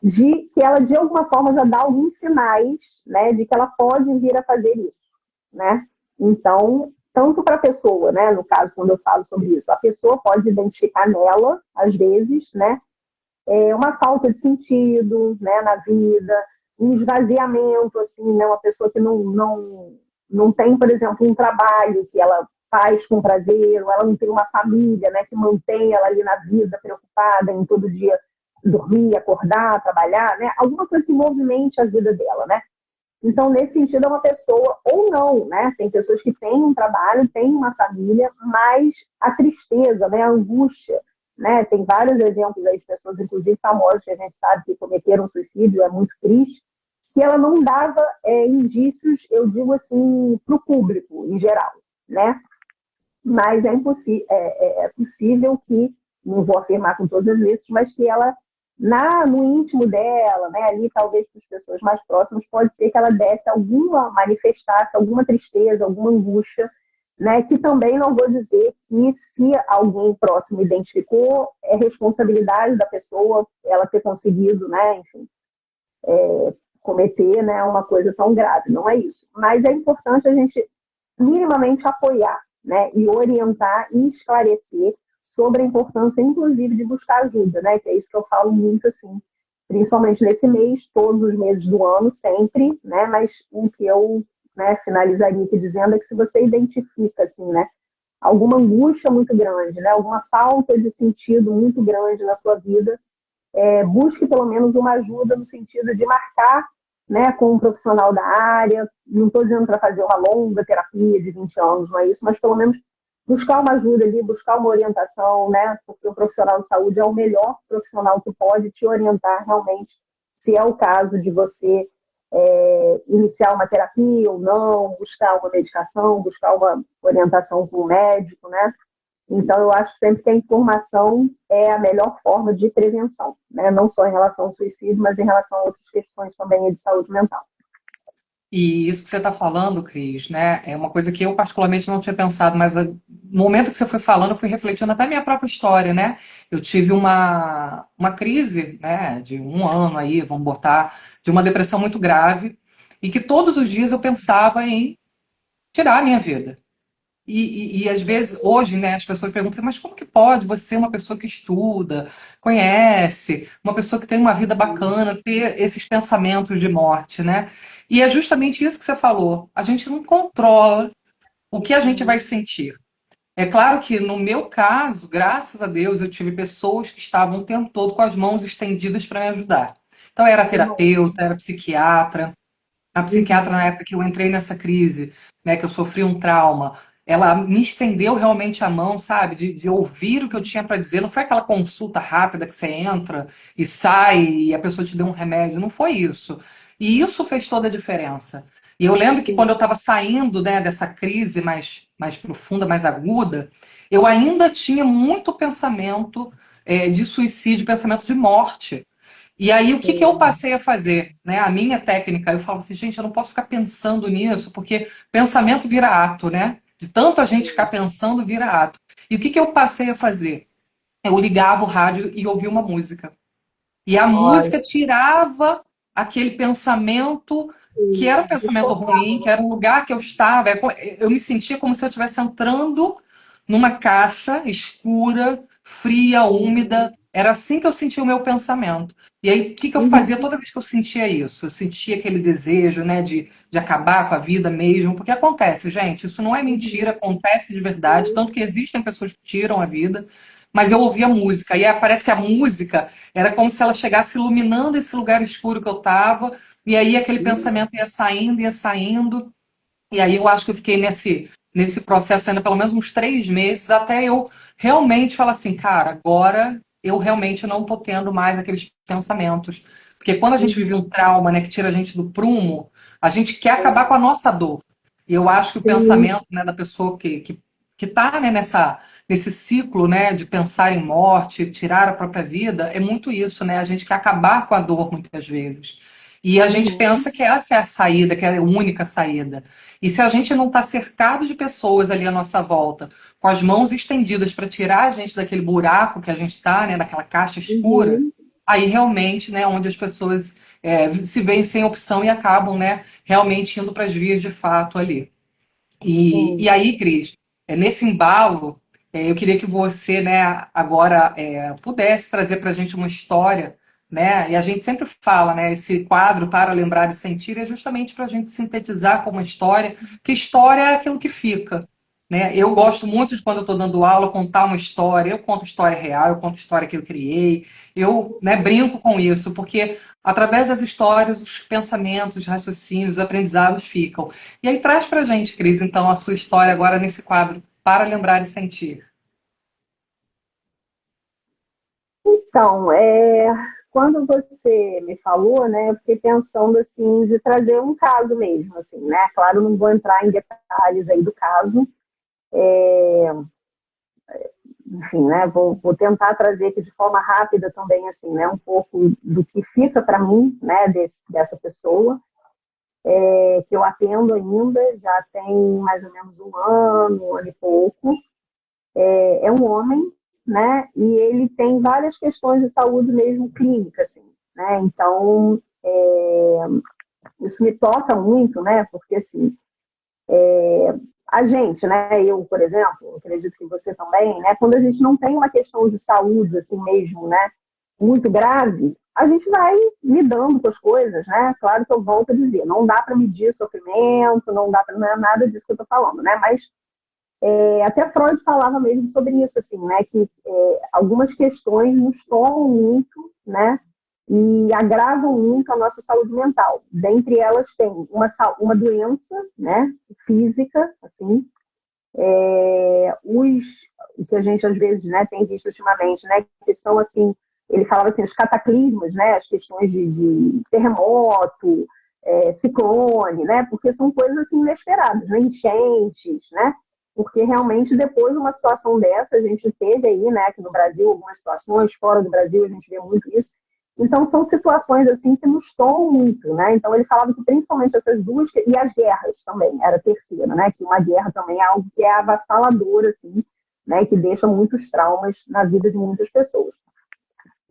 de que ela, de alguma forma, já dá alguns sinais, né, de que ela pode vir a fazer isso, né? Então, tanto para a pessoa, né, no caso, quando eu falo sobre isso, a pessoa pode identificar nela, às vezes, né, uma falta de sentido, né, na vida, um esvaziamento, assim, né, uma pessoa que não tem, por exemplo, um trabalho que ela faz com prazer, ou ela não tem uma família, né, que mantém ela ali na vida, preocupada em todo dia dormir, acordar, trabalhar, né, alguma coisa que movimente a vida dela, né. Então, nesse sentido, é uma pessoa, ou não, né? Tem pessoas que têm um trabalho, têm uma família, mas a tristeza, né? A angústia, né? Tem vários exemplos aí de pessoas, inclusive famosas, que a gente sabe que cometeram suicídio, é muito triste, que ela não dava indícios, eu digo assim, para o público, em geral, né? Mas é possível que, não vou afirmar com todas as letras, mas que ela no íntimo dela, né, ali talvez para as pessoas mais próximas, pode ser que ela manifestasse alguma tristeza, alguma angústia, né, que também não vou dizer que se alguém próximo identificou, é responsabilidade da pessoa ela ter conseguido, né, enfim, cometer, né, uma coisa tão grave, não é isso. Mas é importante a gente minimamente apoiar, né, e orientar e esclarecer sobre a importância, inclusive, de buscar ajuda, né, que é isso que eu falo muito, assim, principalmente nesse mês, todos os meses do ano, sempre, né, mas o que eu, né, finalizaria aqui dizendo é que se você identifica, assim, né, alguma angústia muito grande, né, alguma falta de sentido muito grande na sua vida, busque pelo menos uma ajuda no sentido de marcar né, com um profissional da área. Não estou dizendo para fazer uma longa terapia de 20 anos, não é isso, mas pelo menos buscar uma ajuda ali, buscar uma orientação, né, porque o profissional de saúde é o melhor profissional que pode te orientar realmente, se é o caso de você iniciar uma terapia ou não, buscar uma medicação, buscar uma orientação com o médico, né? Então, eu acho sempre que a informação é a melhor forma de prevenção, né? Não só em relação ao suicídio, mas em relação a outras questões também de saúde mental. E isso que você está falando, Cris, né, é uma coisa que eu particularmente não tinha pensado, mas no momento que você foi falando, eu fui refletindo até a minha própria história, né? Eu tive uma crise, né, de um ano aí, vamos botar, de uma depressão muito grave, e que todos os dias eu pensava em tirar a minha vida. E às vezes, hoje, né, as pessoas perguntam assim, mas como que pode você, uma pessoa que estuda, conhece, uma pessoa que tem uma vida bacana, ter esses pensamentos de morte, né? E é justamente isso que você falou. A gente não controla o que a gente vai sentir. É claro que no meu caso, graças a Deus, eu tive pessoas que estavam o tempo todo com as mãos estendidas para me ajudar. Então, era Que bom. terapeuta, era psiquiatra. A psiquiatra, Uhum. na época que eu entrei nessa crise, né, que eu sofri um trauma, ela me estendeu realmente a mão, sabe, de ouvir o que eu tinha para dizer. Não foi aquela consulta rápida que você entra e sai e a pessoa te deu um remédio. Não foi isso. E isso fez toda a diferença. E eu lembro que quando eu Sim. estava saindo, né, dessa crise mais profunda, mais aguda, eu ainda tinha muito pensamento de suicídio, pensamento de morte. E aí, o que que eu Sim. passei a fazer? Né? A minha técnica, eu falo assim, gente, eu não posso ficar pensando nisso, porque pensamento vira ato, né? De tanto a gente ficar pensando, vira ato. E o que que eu passei a fazer? Eu ligava o rádio e ouvia uma música. E a Olha, música tirava aquele pensamento que era um sim, pensamento ruim, que desfocava. era um lugar que eu estava. Eu me sentia como se eu estivesse entrando numa caixa escura, fria, úmida. Uhum. Era assim que eu sentia o meu pensamento. E aí, o que que eu fazia Uhum. toda vez que eu sentia isso? Eu sentia aquele desejo, né, de acabar com a vida mesmo. Porque acontece, gente, isso não é mentira, Uhum. acontece de verdade. Sim. Tanto que existem pessoas que tiram a vida. Mas eu ouvia música, e parece que a música era como se ela chegasse iluminando esse lugar escuro que eu estava, e aí aquele pensamento ia saindo, e aí eu acho que eu fiquei nesse processo ainda pelo menos uns 3 meses, até eu realmente falar assim, cara, agora eu realmente não estou tendo mais aqueles pensamentos. Porque quando a gente vive Uhum. um trauma, né, que tira a gente do prumo, a gente quer acabar com a nossa dor. E eu acho que o Sim. pensamento, né, da pessoa que está, né, nesse ciclo, né, de pensar em morte, tirar a própria vida, é muito isso, né? A gente quer acabar com a dor muitas vezes. E a gente Uhum. pensa que essa é a saída, que é a única saída. E se a gente não está cercado de pessoas ali à nossa volta, com as mãos estendidas para tirar a gente daquele buraco que a gente está, né, daquela caixa escura, Uhum. aí realmente, né, onde as pessoas se veem sem opção e acabam, né, realmente indo para as vias de fato ali. E Sim. aí, Cris, nesse embalo, eu queria que você, né, agora pudesse trazer para a gente uma história, né? E a gente sempre fala, né, esse quadro para lembrar e sentir é justamente para a gente sintetizar como uma história, que história é aquilo que fica, né? Eu gosto muito de quando eu estou dando aula contar uma história. Eu conto história real, eu conto história que eu criei. Eu, né, brinco com isso, porque através das histórias, os pensamentos, os raciocínios, os aprendizados ficam. E aí traz pra gente, Cris, então, a sua história agora nesse quadro, para lembrar e sentir. Então, quando você me falou, né, eu fiquei pensando assim de trazer um caso mesmo, assim, né? Claro, não vou entrar em detalhes aí do caso, enfim, né? Vou tentar trazer aqui de forma rápida também, assim, né, um pouco do que fica para mim, né, dessa pessoa, que eu atendo ainda, já tem mais ou menos um ano e pouco. É um homem, né? E ele tem várias questões de saúde mesmo clínica, assim, né? Então, isso me toca muito, né? Porque, assim, a gente, né? Eu, por exemplo, acredito que você também, né? Quando a gente não tem uma questão de saúde, assim mesmo, né? Muito grave, a gente vai lidando com as coisas, né? Claro que eu volto a dizer, não dá para medir sofrimento, não dá para, não é nada disso que eu estou falando, né? Mas até Freud falava mesmo sobre isso, assim, né? Que algumas questões nos tomam muito, né? e agravam muito a nossa saúde mental. Dentre elas tem uma doença, né, física, assim, o que a gente às vezes, né, tem visto ultimamente, né, que são assim, ele falava assim, os cataclismos, né, as questões de terremoto, ciclone, né, porque são coisas assim inesperadas, né, enchentes, né, porque realmente depois de uma situação dessa, a gente teve aí, né, aqui no Brasil, algumas situações, fora do Brasil a gente vê muito isso, então são situações assim que nos tomam muito, né? Então ele falava que principalmente essas duas e as guerras também era a terceira, né? Que uma guerra também é algo que é avassalador assim, né? Que deixa muitos traumas na vida de muitas pessoas.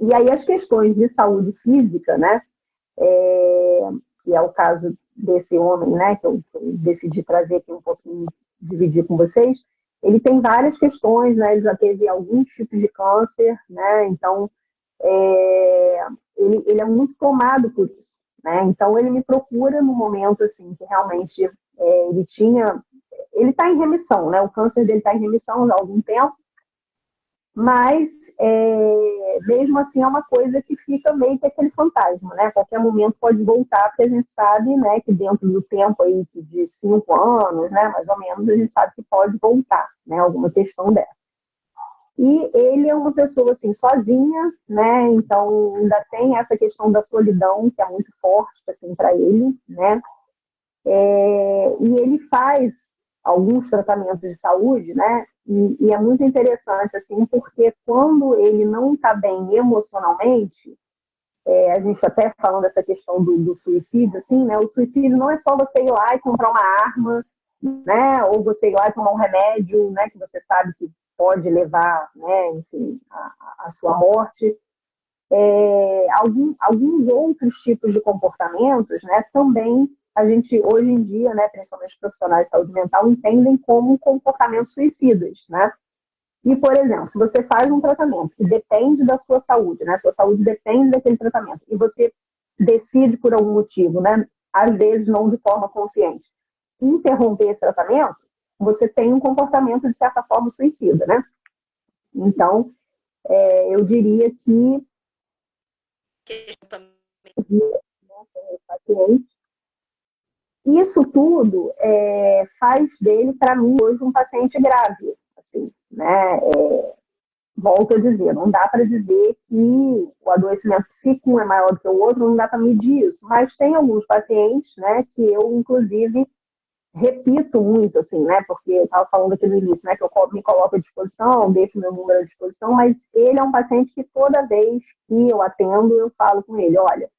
E aí as questões de saúde física, né? Que é o caso desse homem, né? Que eu decidi trazer aqui um pouquinho, dividir com vocês. Ele tem várias questões, né? Ele já teve alguns tipos de câncer, né? Então ele é muito tomado por isso, né? Então ele me procura no momento assim que realmente ele está em remissão, né? O câncer dele está em remissão já há algum tempo, mas mesmo assim é uma coisa que fica meio que aquele fantasma, né? A qualquer momento pode voltar, porque a gente sabe, né, que dentro do tempo aí de 5 anos, né, mais ou menos, a gente sabe que pode voltar, né, alguma questão dessa. E ele é uma pessoa assim sozinha, né? Então ainda tem essa questão da solidão que é muito forte assim para ele, né? E ele faz alguns tratamentos de saúde, né? E é muito interessante assim, porque quando ele não está bem emocionalmente, a gente até falando dessa questão do suicídio, assim, né? O suicídio não é só você ir lá e comprar uma arma, né? Ou você ir lá e tomar um remédio, né? Que você sabe que pode levar, né? Enfim, a sua morte. Alguns outros tipos de comportamentos, né? Também a gente hoje em dia, né? Principalmente os profissionais de saúde mental entendem como comportamentos suicidas, né? E, por exemplo, se você faz um tratamento que depende da sua saúde, né? Sua saúde depende daquele tratamento, e você decide por algum motivo, né? Às vezes não de forma consciente, interromper esse tratamento, você tem um comportamento, de certa forma, suicida, né? Então, eu diria que isso tudo faz dele, para mim, hoje, um paciente grave, assim, né? Volto a dizer, não dá para dizer que o adoecimento psíquico um é maior do que o outro, não dá para medir isso, mas tem alguns pacientes, né, que eu, inclusive, repito muito, assim, né, porque eu estava falando aqui no início, né, que eu me coloco à disposição, deixo meu número à disposição, mas ele é um paciente que toda vez que eu atendo, eu falo com ele, olha,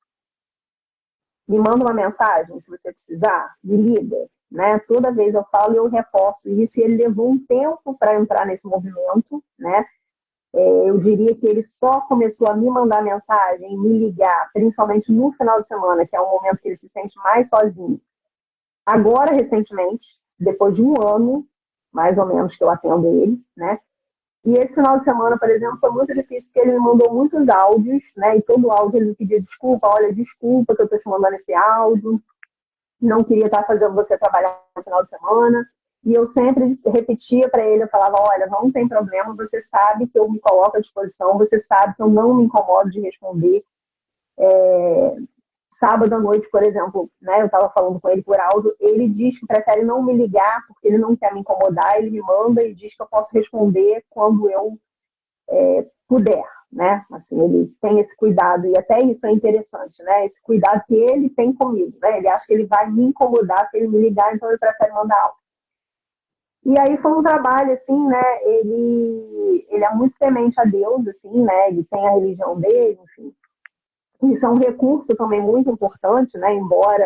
me manda uma mensagem, se você precisar, me liga, né, toda vez eu falo e eu reforço isso, e ele levou um tempo para entrar nesse movimento, né, eu diria que ele só começou a me mandar mensagem, me ligar, principalmente no final de semana, que é o momento que ele se sente mais sozinho. Agora, recentemente, depois de um ano, mais ou menos, que eu atendo ele, né? E esse final de semana, por exemplo, foi muito difícil, porque ele me mandou muitos áudios, né? E todo áudio ele me pedia desculpa, olha, desculpa que eu estou te mandando esse áudio, não queria estar fazendo você trabalhar no final de semana. E eu sempre repetia para ele, eu falava, olha, não tem problema, você sabe que eu me coloco à disposição, você sabe que eu não me incomodo de responder. Sábado à noite, por exemplo, né, eu estava falando com ele por áudio, ele diz que prefere não me ligar, porque ele não quer me incomodar, ele me manda e diz que eu posso responder quando eu puder, né? Assim, ele tem esse cuidado, e até isso é interessante, né? Esse cuidado que ele tem comigo, né? Ele acha que ele vai me incomodar se ele me ligar, então ele prefere mandar áudio. E aí foi um trabalho, assim, né? Ele é muito temente a Deus, assim, né? Ele tem a religião dele, enfim. Isso é um recurso também muito importante, né? Embora,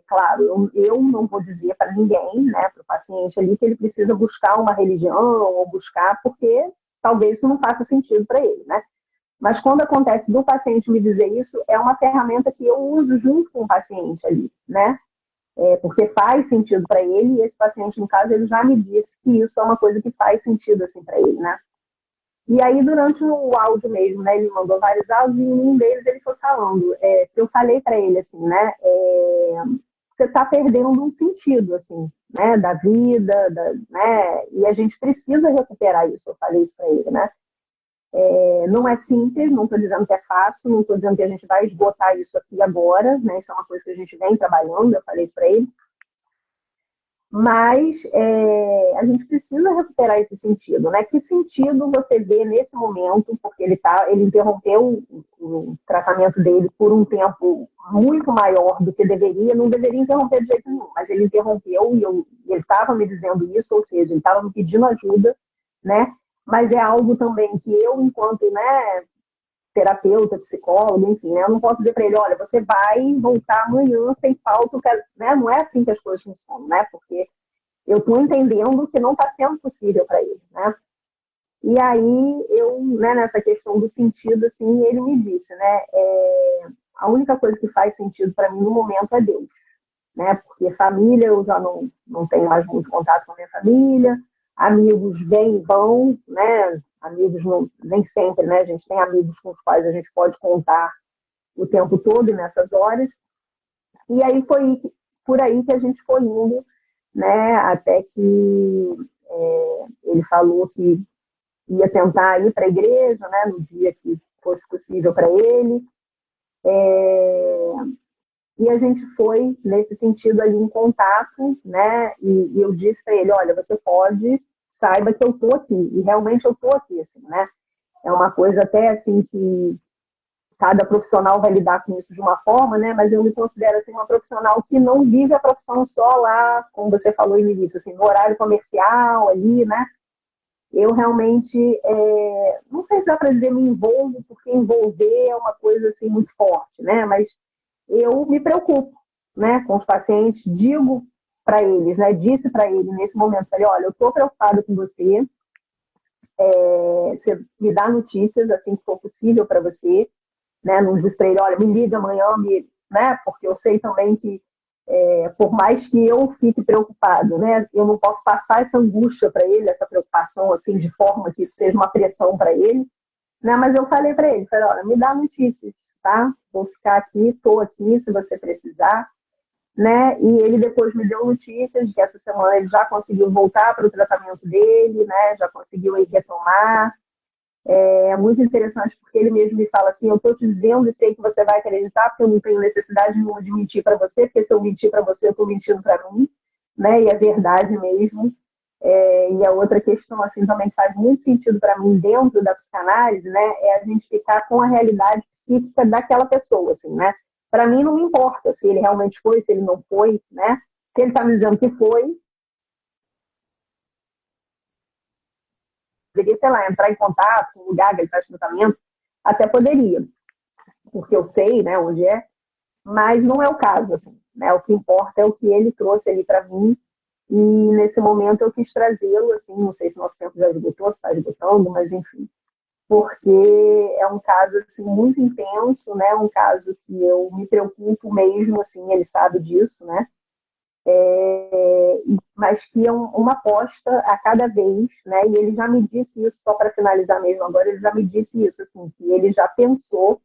claro, eu não vou dizer para ninguém, né? Para o paciente ali, que ele precisa buscar uma religião ou buscar, porque talvez isso não faça sentido para ele, né? Mas quando acontece do paciente me dizer isso, é uma ferramenta que eu uso junto com o paciente ali, né? Porque faz sentido para ele, e esse paciente, no caso, ele já me disse que isso é uma coisa que faz sentido assim para ele, né? E aí, durante o áudio mesmo, né, ele mandou vários áudios, e em um deles ele foi falando, que eu falei para ele, assim, né, você está perdendo um sentido, assim, né, da vida, né, e a gente precisa recuperar isso, eu falei isso para ele, né. Não é simples, não estou dizendo que é fácil, não estou dizendo que a gente vai esgotar isso aqui agora, né? Isso é uma coisa que a gente vem trabalhando, eu falei isso para ele. Mas a gente precisa recuperar esse sentido, né? Que sentido você vê nesse momento, porque ele interrompeu o tratamento dele por um tempo muito maior do que deveria, não deveria interromper de jeito nenhum, mas ele interrompeu e ele estava me dizendo isso, ou seja, ele estava me pedindo ajuda, né? Mas é algo também que eu, enquanto, né, terapeuta, psicólogo, enfim, né, eu não posso dizer para ele, olha, você vai voltar amanhã sem falta, né? Não é assim que as coisas funcionam, né? Porque eu estou entendendo que não está sendo possível para ele, né? E aí, né, nessa questão do sentido, assim, ele me disse, né, a única coisa que faz sentido para mim no momento é Deus, né? Porque família, eu já não tenho mais muito contato com a minha família, amigos vêm e vão, né? Amigos nem sempre, né? A gente tem amigos com os quais a gente pode contar o tempo todo e nessas horas. E aí foi por aí que a gente foi indo, né? Até que ele falou que ia tentar ir para a igreja, né? No dia que fosse possível para ele. E a gente foi nesse sentido ali em contato, né? E eu disse para ele, olha, você pode, saiba que eu tô aqui. E realmente eu tô aqui, assim, né? É uma coisa até assim que cada profissional vai lidar com isso de uma forma, né? Mas eu me considero assim uma profissional que não vive a profissão só lá, como você falou no início, assim, no horário comercial ali, né? Eu realmente, não sei se dá para dizer me envolvo, porque envolver é uma coisa assim muito forte, né? Mas eu me preocupo, né, com os pacientes, digo para eles, né? Disse para ele nesse momento, falei, olha, eu estou preocupado com você, você me dá notícias assim que for possível para você, né? Não diz para ele, olha, me liga amanhã, né? Porque eu sei também que, por mais que eu fique preocupado, né? Eu não posso passar essa angústia para ele, essa preocupação, assim, de forma que isso seja uma pressão para ele, né? Mas eu falei para ele, falei, olha, me dá notícias, tá? Vou ficar aqui, estou aqui, se você precisar, né? E ele depois me deu notícias de que essa semana ele já conseguiu voltar para o tratamento dele, né? Já conseguiu aí retomar. É muito interessante porque ele mesmo me fala assim, eu estou te dizendo e sei que você vai acreditar porque eu não tenho necessidade nenhuma de mentir para você, porque se eu mentir para você, eu estou mentindo para mim, né? E é verdade mesmo. E a outra questão assim também faz muito sentido para mim dentro da psicanálise, né? É a gente ficar com a realidade psíquica daquela pessoa, assim, né? Para mim não me importa se ele realmente foi, se ele não foi, né? Se ele está me dizendo que foi, poderia, sei lá, entrar em contato com o lugar que ele faz tratamento, até poderia, porque eu sei, né, onde é, mas não é o caso, assim, né? O que importa é o que ele trouxe ali para mim e nesse momento eu quis trazê-lo, assim, não sei se nosso tempo já esgotou, se está esgotando, mas enfim, porque é um caso assim muito intenso, né? Um caso que eu me preocupo mesmo, assim, ele sabe disso, né? Mas que é uma aposta a cada vez, né? E ele já me disse isso, só para finalizar mesmo agora, ele já me disse isso, assim, que ele já pensou,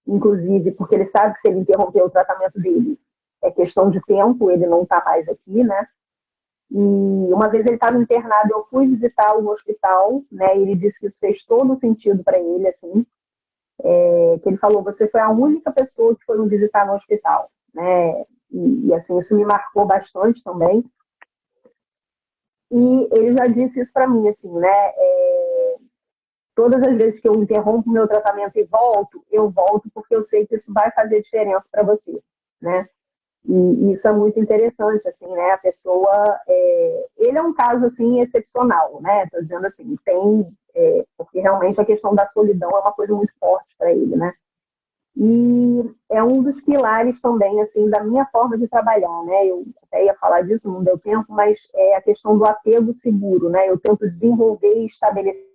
inclusive, porque ele sabe que se ele interromper o tratamento dele, é questão de tempo, ele não está mais aqui, né? E uma vez ele estava internado, eu fui visitá-lo no hospital, né? E ele disse que isso fez todo sentido para ele, assim, que ele falou, você foi a única pessoa que foi me visitar no hospital, né? E assim, isso me marcou bastante também. E ele já disse isso para mim, assim, né? Todas as vezes que eu interrompo meu tratamento e volto, eu volto porque eu sei que isso vai fazer diferença para você, né? E isso é muito interessante, assim, né? A pessoa, ele é um caso assim excepcional, né? Estou dizendo assim, porque realmente a questão da solidão é uma coisa muito forte para ele, né? E é um dos pilares também, assim, da minha forma de trabalhar, né? Eu até ia falar disso, não deu tempo, mas é a questão do apego seguro, né? Eu tento desenvolver e estabelecer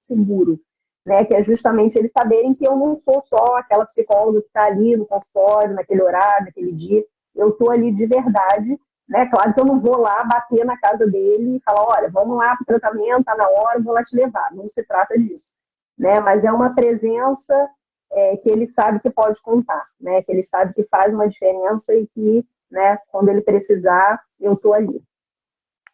seguro, né? Que é justamente eles saberem que eu não sou só aquela psicóloga que está ali no consultório, naquele horário, naquele dia. Eu estou ali de verdade, né? Claro que eu não vou lá bater na casa dele e falar, olha, vamos lá para o tratamento, está na hora, vou lá te levar. Não se trata disso, né? Mas é uma presença que ele sabe que pode contar, né? Que ele sabe que faz uma diferença e que, né, quando ele precisar, eu estou ali.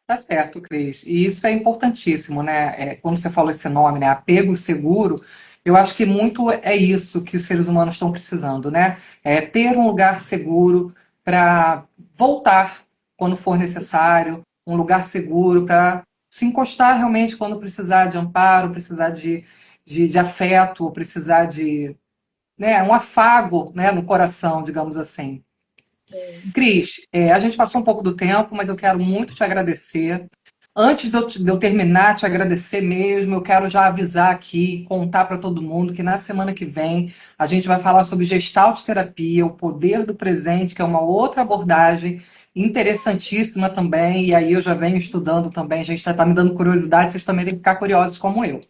Tá certo, Cris. E isso é importantíssimo, né? Quando você falou esse nome, né? Apego seguro, eu acho que muito é isso que os seres humanos estão precisando, né? É ter um lugar seguro para voltar quando for necessário, um lugar seguro para se encostar realmente quando precisar de amparo, precisar de afeto, precisar de, né, um afago, né, no coração, digamos assim. Cris, a gente passou um pouco do tempo, mas eu quero muito te agradecer. Antes de eu terminar, te agradecer mesmo, eu quero já avisar aqui, contar para todo mundo que na semana que vem a gente vai falar sobre Gestalt terapia, o poder do presente, que é uma outra abordagem interessantíssima também. E aí eu já venho estudando também, a gente já está me dando curiosidade, vocês também têm que ficar curiosos como eu.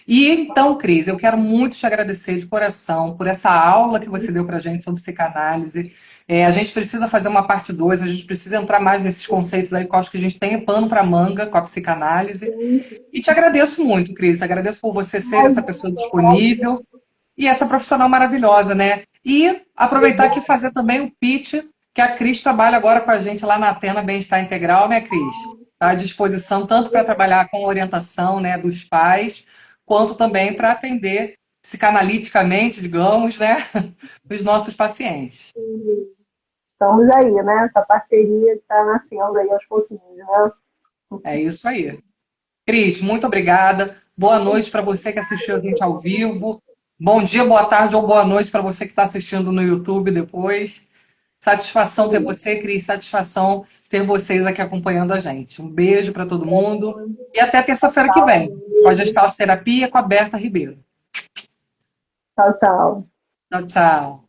E então, Cris, eu quero muito te agradecer de coração por essa aula que você deu para a gente sobre psicanálise. A gente precisa fazer uma parte 2. A gente precisa entrar mais nesses conceitos aí, porque eu acho que a gente tem pano para manga com a psicanálise. E te agradeço muito, Cris. Agradeço por você ser essa pessoa disponível e essa profissional maravilhosa, né? E aproveitar aqui e fazer também o pitch, que a Cris trabalha agora com a gente lá na Atena Bem-Estar Integral, né, Cris? Está à disposição tanto para trabalhar com orientação, né, dos pais, quanto também para atender psicanaliticamente, digamos, né, os nossos pacientes. Estamos aí, né? Essa parceria que está nascendo aí aos pouquinhos, né? É isso aí. Cris, muito obrigada. Boa noite para você que assistiu a gente ao vivo. Bom dia, boa tarde ou boa noite para você que está assistindo no YouTube depois. Satisfação ter você, Cris. Satisfação ter vocês aqui acompanhando a gente. Um beijo para todo mundo. E até terça-feira que vem, com a Gestalt Terapia com a Berta Ribeiro. Tchau, tchau. Tchau, tchau.